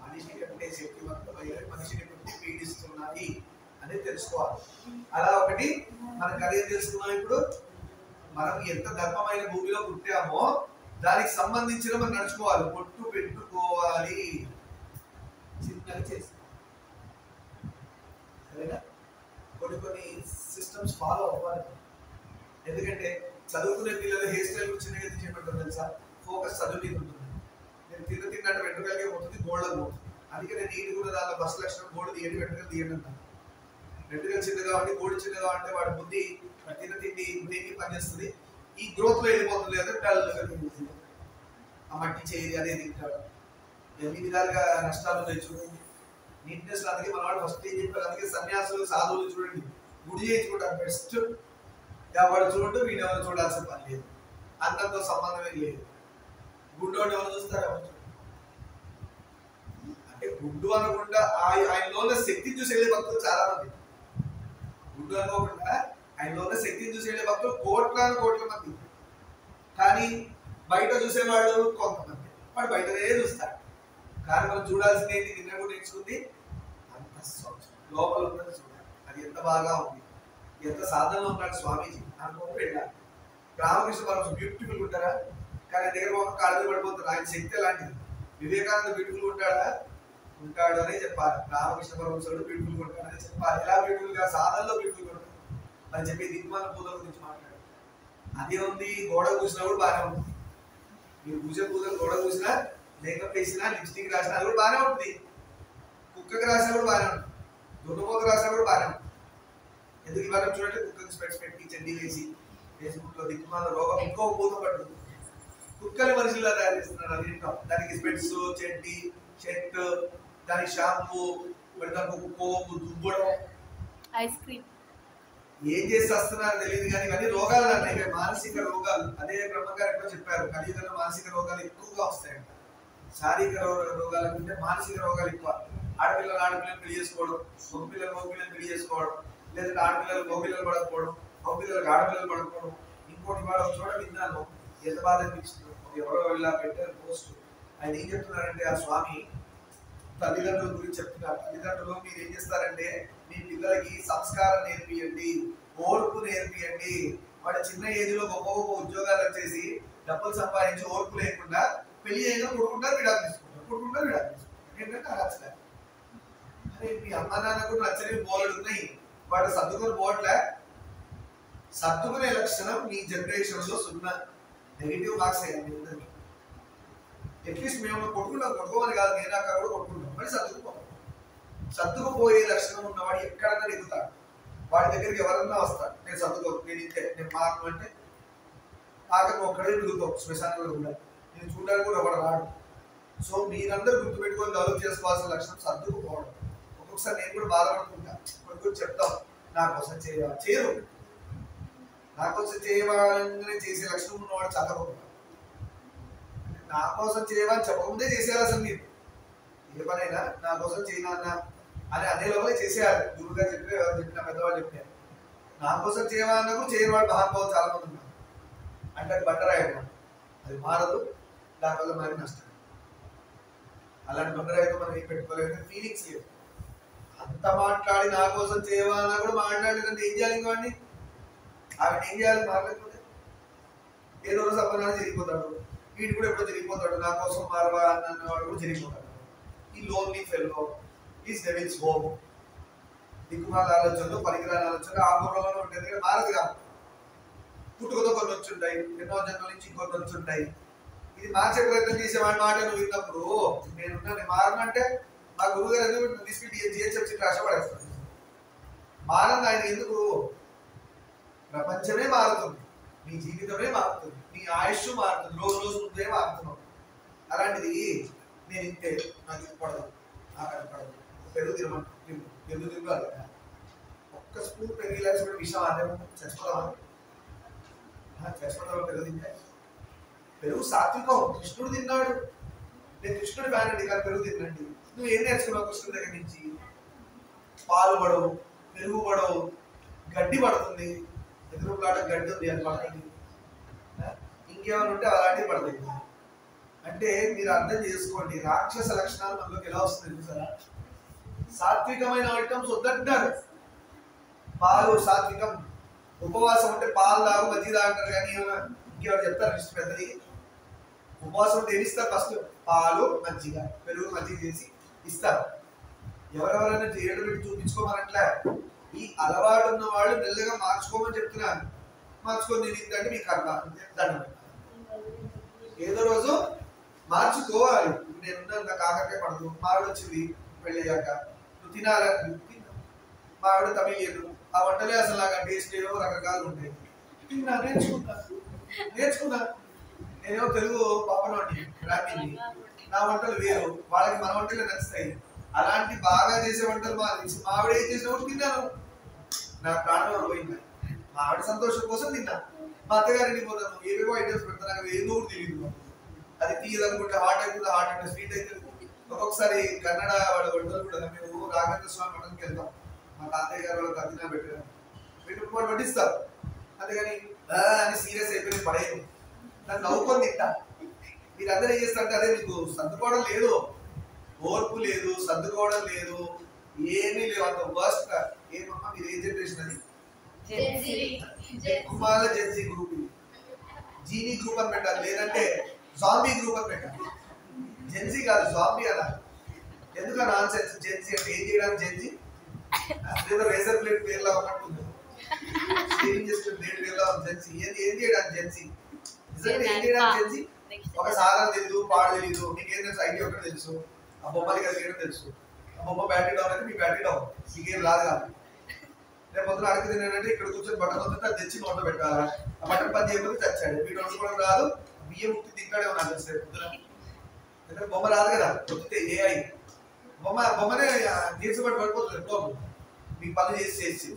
మనిషి కంటే శక్తివంతమైన మనిషిని పీడిస్తున్నాయి అనేది తెలుసుకోవాలి. అలా ఒకటి మనకు అదేం తెలుసుకున్నాం. ఇప్పుడు మనం ఎంత ధర్మమైన భూమిలో పుట్టామో దానికి సంబంధించిన మనం నడుచుకోవాలి, పొట్టు పెట్టుకోవాలి, చిన్నగా చేసి. సరేనా? కొన్ని సిస్టమ్స్ ఫాలో అవ్వాలి. ఎందుకంటే చదువుకునే పిల్లలు హెయిర్ స్టైల్ చిన్నగా చేయమంటారు తెలుసా? ఫోకస్ చదువు మీద ఉంటుంది. నేను తిన్నట్టు వెంట్రుకలకే పోతుంది, గోల్డ్కి పోతుంది. అందుకే నేను నీటి కూడా దానిలో ఫస్ట్ లక్షణం గోల్డ్ తీయండి, వెంట్రుకలు తీయండి అంటాను. వెంట్రుకలు చిన్నగా ఉండి గోల్డ్ చిన్నగా ఉంటే వాడి బుద్ధి తిండి బ్రెయిన్ పనిచేస్తుంది, ఈ గ్రోత్ లో వెళ్ళిపోతుంది. లేదా డల్ ఆ మట్టి చేయి అదే తింటాడు. ఎన్ని విధాలుగా నష్టాలు ఉన్నాయి చూడండి. నీట్నెస్. అందుకే మన వాడు ఫస్ట్ ఏం చెప్పారు, అందుకే సన్యాసులు సాధువులు చూడండి, గుడి చేయించుకుంటారు బెస్ట్. ఎవరు చూడండి, వీడెవరు చూడాల్సిన పని లేదు, అంతంతో సంబంధమే లేదు. గుడ్డోని ఎవరు చూస్తారు, ఎవరు చూడండి. అంటే గుడ్డు అనకుండా ఆయనలో ఉన్న శక్తిని చూసి వెళ్ళే భక్తులు చాలా మంది. గుడ్డు అనుకోకుండా ఆయనలో ఉన్న శక్తిని చూసి వెళ్ళే భక్తులు కోట్ల మంది. కానీ బయట చూసేవాడు కొంతమంది, వాడు బయటనే చూస్తాడు. కానీ మనం చూడాల్సింది ఏంటి, నిన్న కూడా నేర్చుకుంది, అంత లోపల ఉన్నది చూడాలి. అది ఎంత బాగా ఉంది, ఎంత సాధనలో ఉన్నాడు స్వామీజీ అనుకోని వెళ్ళాలి. రామకృష్ణ పరమహంస బ్యూటిఫుల్ ఉంటారా, కానీ దగ్గర ఒక కాళ్ళ పడిపోతారు. ఆయన శక్తి అలాంటిది. వివేకానంద బ్యూటిఫుల్ ఉంటాడా, ఉంటాడు అనే చెప్పాలి. రామకృష్ణ పరమహంసుడు బ్యూటిఫుల్ ఉంటాడని చెప్పాలి. ఎలా బ్యూటిఫుల్ గా సాధనలో బ్యూటిఫుల్ ఉంటాడు అని చెప్పి దిగ్మాల పూజల గురించి మాట్లాడు. అదే ఉంది, గోడ కూసినా కూడా బాగానే ఉంటుంది. మీరు పూజలు గోడ కూసినా, మేకప్ వేసినా, లిప్స్టిక్ రాసినా అది కూడా బాగానే ఉంటుంది. కుక్కకి రాసినా కూడా బాగానే ఉంటుంది. దున్నపోతు రాసినా కూడా బాగానే ఉంటుంది. ఎందుకు ఇవాళ చూడండి, కుక్కకి స్పెట్స్ పెట్టి చెడ్డీ వేసి ఫేస్బుక్ లో దిగ్మాల రోగం ఇంకో పూత పడుతుంది. కుక్కలు మనుషుల్లో తయారు చేస్తున్నారు. అది దానికి స్పెట్స్, చెడ్డీ, షర్ట్, దాని షాంపూ, కోపు, దుబ్బడం, ఐస్ క్రీమ్ ఏం చేసి వస్తున్నారో తెలియదు కానీ ఇవన్నీ రోగాలు అన్నాయి, మానసిక రోగాలు. అదే బ్రహ్మగారు ఎప్పుడో చెప్పారు, కలియుగంలో మానసిక రోగాలు ఎక్కువగా వస్తాయంట. శారీరక రోగాల కంటే మానసిక రోగాలు ఎక్కువ. ఆడపిల్లలు పెళ్లి చేసుకోవడం, మగపిల్లలు పెళ్లి చేసుకోవడం, లేదంటే ఆడపిల్లలు మగపిల్లలు పడకపోవడం, మగపిల్లలకు ఆడపిల్లలు పడకపోవడం. ఇంకోటి వాళ్ళు చూడ విన్నాను, ఎంత బాధ అనిపించింది. ఎవరో ఇలా పెట్టారు పోస్ట్. ఆయన ఏం చెప్తున్నారంటే, ఆ స్వామి తల్లిదండ్రుల గురించి చెప్తున్నారు. తల్లిదండ్రులు మీరు ఏం చేస్తారంటే, మీ పిల్లలకి సంస్కారం నేర్పియండి, ఓర్పు నేర్పియండి. వాడు చిన్న ఏజ్ లో గొప్ప గొప్ప ఉద్యోగాలు వచ్చేసి డబ్బులు సంపాదించి ఓర్పు లేకుండా పెళ్లి చేయగా కొడుకుంటారు, విడాకులు తీసుకుంటారు. ఏంటంటే నచ్చలే. అరే మీ అమ్మ నాన్నకు నచ్చని బోర్డు ఉన్నాయి, వాడు సర్దుకొని పోవట్లే. సర్దుకునే లక్షణం మీ జనరేషన్ లో సున్నా. నెగిటివ్ మార్క్స్ అయ్యండి. అట్లీస్ట్ మేము కొట్టుకోమని కాదు, నేను అక్కడ కూడా కొట్టుకుంటాం, మరి సర్దుకుపోయే లక్షణం ఉన్నవాడు ఎక్కడన్నా ఎదుగుతాడు. వాడి దగ్గరికి ఎవరన్నా వస్తాడు, నేను సర్దుకోను, నేను ఇంతే, నేను మార్పు అంటే ఆఖరికి ఒక్కడే మిగులుతాం. శ్మశానంలో కూడా నేను చూడడానికి కూడా ఎవరు రాడు. సో మీరందరూ గుర్తుపెట్టుకొని డెవలప్ చేసుకోవాల్సిన లక్షణం సర్దుకుపోవడం. ఒక్కొక్కసారి నేను కూడా బాధపడుతుంటా, కొన్ని చెప్తాం నా కోసం చేయరు. నా కోసం చేయవాలని చేసే లక్షణం ఉన్నవాడు చదవకుండా, నా కోసం చేయమని చెప్పకముందే చేసేయాలి. అసలు మీరు ఏ పనైనా నా కోసం చేయనా అని అనే లోపలే చేసేయాలి. గురువుగా చెప్పి చెప్పిన పెద్దవాళ్ళు చెప్పారు, నా కోసం చేయమన్నప్పుడు చేయని వాడు మహానుభావులు చాలా మంది ఉన్నారు. అంటే అది బండరాయడం, అది మారదు, దానివల్ల మనకి నష్టం. అలాంటి బండరాయితో మనం ఏం పెట్టుకోలేదు, ఫీలింగ్స్ లేవు. అంత మాట్లాడి నా కోసం చేయమన్నా కూడా మాట్లాడలేదంటే ఏం చేయాలి? ఇంకోండి ఆవిడ ఏం చేయాలి? మాట్లాడకపోతే ఏదో రోజు అప్పనాడు జరిగిపోతాడు, వీడు కూడా ఎప్పుడో జరిగిపోతాడు. నా కోసం మారవా అన్నవాడు కూడా జరిగిపోతాడు. ఈ lonely fellow is devils home. దిక్కుమాల ఆలోచనలు, పనికిరాని ఆలోచనలు ఆ బుర్రలోనే ఉంటుంది. కానీ మారదు కాదు. పుట్టుకతో కొన్ని వచ్చుంటాయి, ఎన్నో జన్మల నుంచి ఇంకొన్ని వచ్చుంటాయి. ఇది మార్చే ప్రయత్నం చేసేవాడి మాట నువ్వు విన్నప్పుడు నేను మారనంటే మా గురువు గారు ఎందుకు తీసుకెళ్ళి జిహెచ్ఎంసీ రాష్ట్రపడేస్తాను. మారని ఆయన ఎందుకు? ప్రపంచమే మారుతుంది, మీ జీవితమే మారుతుంది, మీ ఆయుష్ మారుతుంది, రోజు ముందే మారుతున్నాం. అలాంటిది నేను ఇంతే, నాకు ఇది పడదు, నాకు అది పడదు. పెరుగు తిరగాలి, ఒక్క స్పూన్ పెరుగు లేకపోతే విషయం అదే చచ్చిపోదామని పెరుగు తింటే. పెరుగు సాత్వికం, కృష్ణుడు తిన్నాడు. నేను కృష్ణుడు ఫ్యాన్ అండి, కానీ పెరుగు తినండి. నువ్వు ఏం నేర్చుకున్నావు కృష్ణుడి దగ్గర నుంచి? పాలు పడవు, పెరుగు పడవు, గడ్డి పడుతుంది. ఎదురులాట గడ్డి ఉంది, అది పడుతుంది. ఇంకేమైనా ఉంటే అలాంటివి పడతాయి. అంటే మీరు అర్థం చేసుకోండి, రాక్షస లక్షణాలు మనలోకి ఎలా వస్తుంది సార్? సాత్వికమైన ఐటమ్స్ వద్దంటారు. పాలు సాత్వికం, ఉపవాసం అంటే పాలు తాగు మజ్జిగ తాగుతారు. కానీ ఇంకెవరు చెప్తారు ఇష్టం పెద్దది? ఉపవాసం అంటే ఏమి ఇస్తారు? ఫస్ట్ పాలు మజ్జిగ, పెరుగు మజ్జిగ చేసి ఇస్తారు. ఎవరెవరైనా చేయడం పెట్టి చూపించుకోమనట్లే. ఈ అలవాటు ఉన్న వాళ్ళు మెల్లగా మార్చుకోమని చెప్తున్నాను. మార్చుకొని నేను ఇంతంటే మీ కర్మ దండం. ఏదో రోజు మార్చుకోవాలి. నేనున్నాను, నాకు ఆఖరికే పడదు. మావిడ వచ్చింది పెళ్ళయ్యాక, నువ్వు తినాలని తిన్నా. మావిడ తమిళ ఆ వంటలే అసలు నాకు టేస్ట్ ఏవో రకరకాలు ఉంటాయి. తిన్నా, నేర్చుకున్నా. నేనేమో తెలుగు పాపను వండి రాకింది, నా వంటలు వేరు, వాళ్ళకి మన వంటలే నచ్చుతాయి. అలాంటి బాగా చేసే వంటలు మావిడ ఏం చేసినప్పుడు తిన్నాను. నా ప్రాణం పోయింది. మా ఆవిడ సంతోషం కోసం తిన్నా. మా అత్తగారింటికి పోతాను, ఏవేవో ఐటమ్స్ పెడతాను, నాకు ఏదో తెలియదు. అది తీయదనుకుంటే హాట్ అయితే హాట్ అంటే స్వీట్ అయితే. ఒక్కొక్కసారి కన్నడ వాళ్ళ వంటలు కూడా, మేము రాఘవేంద్ర స్వామి వంటకి వెళ్తాం, మా తాతయ్య గారు వాళ్ళకి అతినా పెట్టారు, వాళ్ళు వడ్డిస్తారు. అంతేగాని అని సీరియస్ అయిపోయి పడేయను, నన్ను నవ్వుకొని తింటా. మీరందరూ ఏం చేస్తారంటే అదే మీకు సర్దుకోవడం లేదు, ఓర్పు లేదు, సర్దుకోవడం లేదు, ఏమీ లేవు. అంత వర్స్ట్. ఏమమ్మా మీరు ఏ జనరేషన్? అది కుమాల జెన్సీ గ్రూప్, జీనీ గ్రూప్ అని పెట్టాలి, లేదంటే జాంబీ గ్రూప్ అని పెట్టాలి. జెన్సీ కాదు, జాంబీ అలా. ఎందుకు నాన్ సెన్స్ జెన్సీ అంటే ఏం చేయడానికి జెన్సీ అదేదో రేసర్ ప్లేట్ పేర్లా ఉన్నట్టుంది షేవింగ్ చేసుకునే ప్లేట్ పేర్లా ఉంది జెన్సీ ఏం చేయడానికి జెన్సీ నిజంగా ఏం చేయడానికి జెన్సీ ఒక సాధన తెలియదు పాడు తెలియదు నీకు ఏం తెలుసు ఐడియా ఒకటి తెలుసు ఆ బొమ్మలకి అది ఏదో తెలుసు ఆ బొమ్మ బ్యాటరీ డౌన్ అయితే మీ బ్యాటరీ డౌన్ మీకేం రాదు కాదు రేపు పొద్దున అడిగి తిన్నాడంటే ఇక్కడ కూర్చొని బట్టలు వస్తుంటే అది తెచ్చి నోట్లో పెట్టాలా ఆ బట్టలు పని చేయకపోతే చచ్చాడు వీడు వండుకోవడం రాదు బియ్యం ఉత్తి తింటాడే ఉన్నాడు పొద్దున ఎందుకంటే బొమ్మ రాదు కదా కొద్దితే ఏఐ బొమ్మనే తీర్చబడి పడిపోతుంది ఎప్పుడో మీ పనులు చేసి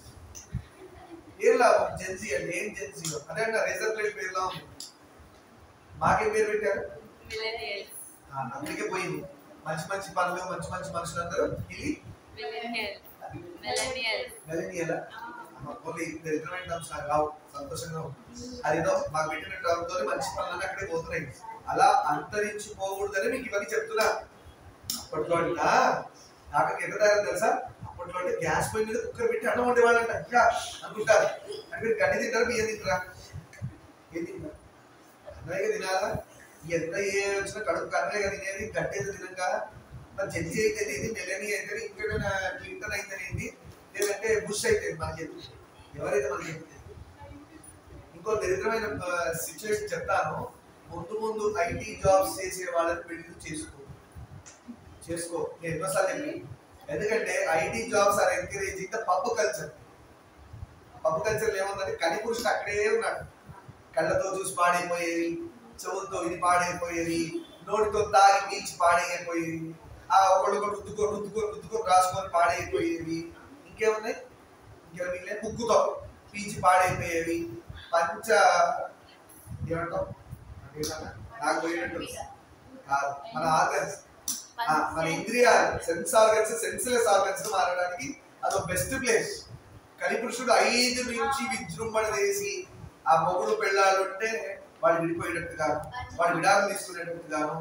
ఏం లాభం జెన్సీ అంటే ఏం జెన్సీ అదే అంట రేజర్ ప్లేట్ పేరులో ఉంది మాకేం పేరు పెట్టారు అందుకే పోయింది మంచి మంచి పనులు మంచి మంచి మనుషులందరూ ఇది మెలనియల్ ఓన్లీ దరిద్రమైన టర్మ్స్ నాకు రావు సంతోషంగా అదేదో మాకు పెట్టిన టర్మ్తో మంచి పనులు అక్కడే పోతున్నాయి అలా అంతరించిపోకూడదని మీకు ఇవన్నీ చెప్తున్నా అప్పట్లో నాకు ఎంత తయారు తెలుసా అప్పట్లో అంటే గ్యాస్ పొయ్యి మీద కుక్కర్ పెట్టి అన్నం వండేవాళ్ళంట ఇంకా అనుకుంటారు అంటే గడ్డి తింటారు బియ్యం తింటారా ఏం తింటారు అన్నయ్యగా తినాలా ఎంత ఏ వచ్చినా కడుపు అన్నయ్యగా తినేది గడ్డి అయితే తినక మరి జడ్జి అయితేనేది మెలని అయితే ఇంకా క్లింటన్ అయితేనేది లేదంటే బుష్ అయితే మనకి ఎవరైతే మనకి ఇంకో దరిద్రమైన సిచ్యువేషన్ చెప్తాను ముందు ఐటీ జాబ్స్ చేసే వాళ్ళని పెళ్లి చేసుకో నేను ఎన్నోసార్లు చెప్పి ఎందుకంటే IT jobs are encouraging the pub culture ఏముందంటే కని పురుషుడు అక్కడే ఉన్నాడు కళ్ళతో చూసి పాడైపోయేవి చెవులతో ఇది పాడైపోయేవి నోటితో తాగి పీల్చి పాడైపోయేవి ఆ ఒకళ్ళు రుద్దుకొని రాసుకొని పాడైపోయేవి ఇంకేమున్నాయి ఇంకేమి ముగ్గుతో పీల్చి పాడైపోయేవి పంచ ఏమంటాం నాకు పోయినట్టు కాదు మన ఆర్గన్స్ మన ఇంద్రియాలు సెన్స్లెస్ ఆర్గన్స్ మారడానికి అదొక బెస్ట్ ప్లేస్ కలిపురుషుడు 5 నుంచి విజృంభణ చేసి ఆ మొగుడు పెళ్ళాలు ఉంటే వాడు విడిపోయేటట్టుగాను వాడు విడాకులు తీసుకునేటట్టుగాను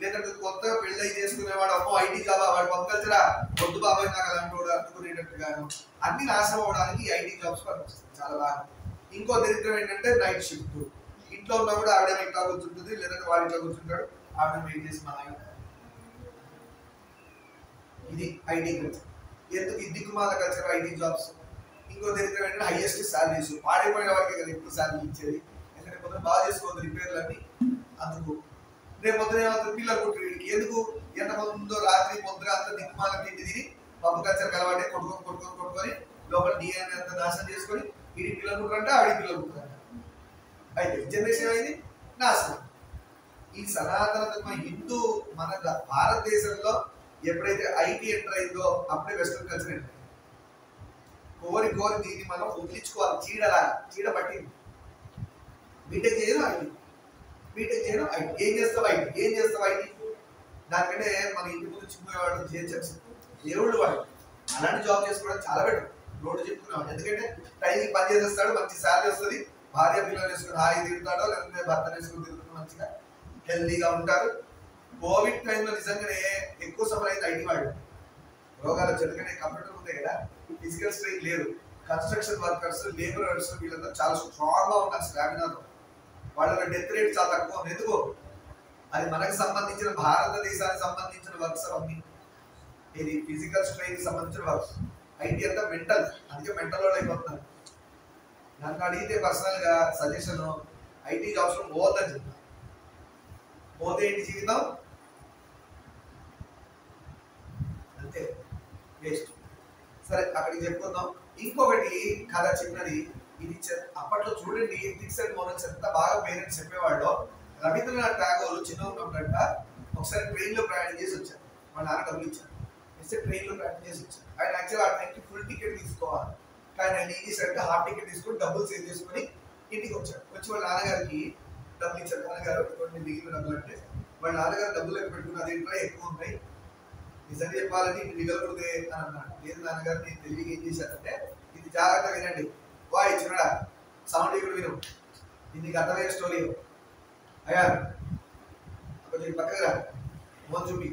లేదంటే కొత్తగా పెళ్ళి చేసుకునేవాడు అమ్మో ఐటీ జాబ్ వాడు పంపించరా పొద్దు బాబాయ్ నాకు అలాంటి వాడు అనుకునేటట్టుగాను అన్ని నాశనం అవడానికి ఐటీ జాబ్స్ పనిపిస్తుంది చాలా బాగా. ఇంకో దరిద్రం ఏంటంటే నైట్ షిఫ్ట్ ఇంట్లో ఉన్నా కూడా ఆవిడ ఇట్లా కూర్చుంటుంది లేదంటే వాడు ఇట్లా కూర్చుంటాడు ఆవిడ వెయిట్ చేసి మా ఇది ఐటీ కల్చర్ ఎందుకు ఈ దిక్కుమాల కల్చర్ ఐటీ జాబ్స్. ఇంకో దరిద్రం ఏంటంటే హైయెస్ట్ శాలరీస్ పాడైపోయిన వాడికి కదా ఎక్కువ శాలరీ ఇచ్చేది ఎందుకంటే పొద్దున బాగా చేసుకోవద్దు రిపేర్లన్నీ అందుకు రేపు పొద్దున ఏమవుతుంది పిల్లలు పుట్టి వీడికి ఎందుకు ఎంత ముందో రాత్రి పొద్దున అంత దిక్కుమాల తిండి తిని పప్పు కల్చర్ కలవాటే కొట్టుకొని లోపల డిఎన్ఏ అంతా నాశనం చేసుకొని వీడి పిల్లలు పుట్టారంటే ఆవిడ పిల్లలు పుట్టారంట. అయితే జనరేషన్ అయింది నాశనం. ఈ సనాతన హిందూ మన భారతదేశంలో ఎప్పుడైతే ఐటీ ఎంటర్ అయిందో అప్పుడే వెస్టర్న్ కల్చర్ ఎంటర్ అయింది. కోరి దీన్ని మనం వదిలించుకోవాలి. చీడ పట్టింది. బీటెక్ చేయడం ఐటీ ఏం చేస్తావు ఐటీ దానికంటే మన ఇంటి ముందు చిక్కుపోయేవాడు జిహెచ్ఎంసీ దేవుళ్ళు వాడు అలాంటి జాబ్ చేసుకోవడం చాలా బెటర్. రోడ్డు చెప్పుకునేవాడు ఎందుకంటే టైంకి పని చేసేస్తాడు, మంచి శాలరీ వస్తుంది, భార్య పిల్లలు వేసుకుని హాయి తిరుగుతాడో లేకపోతే భర్త వేసుకుని తిరుగుతూ మంచిగా హెల్దీగా ఉంటారు. కోవిడ్ టైంలో నిజంగానే ఎక్కువ సఫర్ అయింది ఐటీ వాడు. రోగాలు ఎందుకంటే కంప్యూటర్ ఉంటాయి కదా, ఫిజికల్ స్ట్రెయిన్ లేదు. కన్స్ట్రక్షన్ వర్కర్స్ లేబరర్స్ వీళ్ళందరూ చాలా స్ట్రాంగ్ గా ఉన్నారు. స్టామినాతో వాళ్ళ డెత్ రేట్ చాలా తక్కువ ఉంది. ఎందుకు? అది మనకు సంబంధించిన భారతదేశానికి సంబంధించిన వర్క్స్ అవన్నీ. ఇది ఫిజికల్ స్ట్రెయిన్ సంబంధించిన వర్క్స్. ఐటీ అంతా మెంటల్, అందుకే మెంటల్ వాళ్ళు అయిపోతున్నారు. నన్ను అడిగితే పర్సనల్ గా సజెషన్ ఐటీ జాబ్స్ లో పోవద్దని చెప్తాను. పోతే ఏంటి జీవితం అంతే వేస్ట్. సరే అక్కడికి చెప్పుకుందాం. ఇంకొకటి కథ చిన్నది. ఇది అప్పట్లో చూడండి ఎథిక్స్ అండ్ మోరల్స్ ఎంత బాగా పేరెంట్స్ చెప్పేవాళ్ళు. రవీంద్రనాథ్ ఠాగూర్ చిన్న ఉన్నప్పుడంట ఒకసారి ట్రైన్ లో ప్రయాణం చేసి వచ్చారు. వాళ్ళ నాన్న డబ్బులు ఇచ్చారు. ఇస్తే ట్రైన్ లో ప్రయాణం చేసి వచ్చారు. ఆయన యాక్చువల్ ఆ టైంకి ఫుల్ టికెట్ తీసుకోవాలి, కానీ ఆయన ఏం చేశారంటే హాఫ్ టికెట్ తీసుకొని డబ్బులు సేవ్ చేసుకొని ఇంటికి వచ్చారు. వచ్చి వాళ్ళ నాన్నగారికి డబ్బులు ఇచ్చారు. నాన్నగారు కొన్ని మిగిలిన డబ్బులు అంటే వాళ్ళ నాన్నగారు డబ్బులు ఎక్కువ పెట్టుకుని అది ఇంట్లో ఎక్కువ ఉన్నాయి, నిజంగా చెప్పాలని ఇంటి మిగలకూడదే అని అన్నాడు. లేదు నాన్నగారు నేను తెలివిగా ఏం చేశారంటే ఇది జాగ్రత్తగా వినండి, వాయ్ చిన్నడా సౌండ్ ఇక్కడ విను, ఇది అర్థమైన స్టోరీ అయ్యా కొంచెం పక్కగా మోన్ చూపి.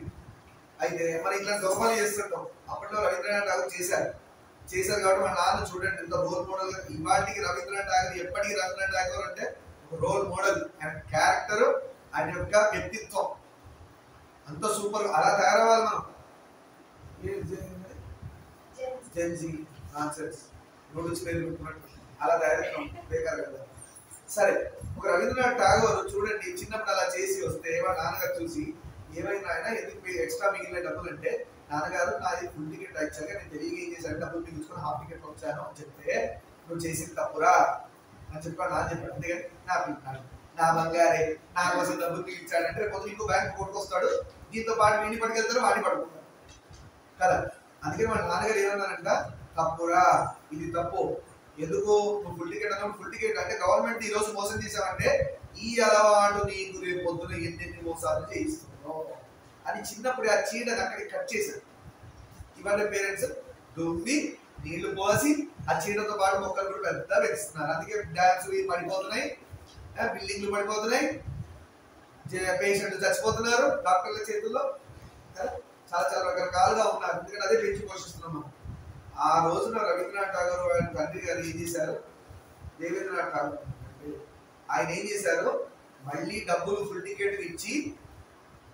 అయితే మనం ఇట్లా దొంగలు చేస్తుంటాం. అప్పట్లో రవీంద్రనాథ్ ఠాగూర్ చేశారు కాబట్టి మన నాన్న చూడండి ఎంత రోల్ మోడల్. ఇవాటికి రవీంద్రనాథ్ ఠాగూర్ ఎప్పటికీ రవీంద్రనాథ్ ఠాగూర్ అంటే ఒక రోల్ మోడల్. ఆయన క్యారెక్టర్, ఆయన యొక్క వ్యక్తిత్వం అంత సూపర్. అలా తయారవ్వాలి మనం. జెన్జీ నాన్సెన్స్ నోట్స్ పేరు పెట్టుకున్నట్టు అలా తయారు బేకారు కదా. సరే, ఒక రవీంద్రనాథ్ ఠాగూర్ చూడండి చిన్నప్పుడు అలా చేసి వస్తే వాళ్ళ నాన్నగారు చూసి ఏమైనా ఆయన ఎందుకు ఎక్స్ట్రా మిగిలిన డబ్బులు అంటే, నాన్నగారు నాది ఫుల్ టికెట్ యాక్చువల్గా నేను తెలియక ఏం చేశాను డబ్బులు మిగిల్చుకొని హాఫ్ టికెట్ వచ్చాను అని చెప్తే, నువ్వు చేసింది తప్పురా అని చెప్పాను. నాన్న చెప్పాడు. అందుకని నా పిల్లాడు నా బంగారే నా కోసం డబ్బులు మిగిల్చాడంటే రేపు ఇంకో బ్యాంక్ కొట్టుకొస్తాడు, దీంతో పాటు వీడిని పట్టుకెళ్తారు వాడిని పడుకుంటారు కదా. అందుకని వాళ్ళ నాన్నగారు ఏమన్నారంట, తప్పురా ఇది తప్పు, ఎందుకు నువ్వు ఫుల్ టికెట్ అన్నప్పుడు ఫుల్ టికెట్ అంటే గవర్నమెంట్ ఈ రోజు మోసం చేసావంటే ఈ అలవాటు నీకు రేపు పొద్దున ఎన్నెన్ని మోసాలు చేయిస్తున్నావు అని చిన్నప్పుడు ఆ చీడని అక్కడికి కట్ చేశారు. ఇవన్నీ పేరెంట్స్ దుమ్మి నీళ్లు పోసి ఆ చీడతో పాటు మొక్కలు కూడా పెద్ద పెంచుతున్నారు. అందుకే డ్యామ్స్ పడిపోతున్నాయి, బిల్డింగ్లు పడిపోతున్నాయి, పేషెంట్లు చచ్చిపోతున్నారు డాక్టర్ల చేతుల్లో, చాలా చాలా రకరకాలుగా ఉన్నారు. ఎందుకంటే అదే పెంచి పోషిస్తున్నాం మనం. ఆ రోజున రవీంద్రనాథ్ ఠాగూర్ ఆయన తండ్రి గారు ఏం చేశారు, దేవేంద్రనాథ్ ఠాగూర్ ఆయన ఏం చేశారు, మళ్ళీ డబ్బులు ఫుల్ టికెట్ ఇచ్చి,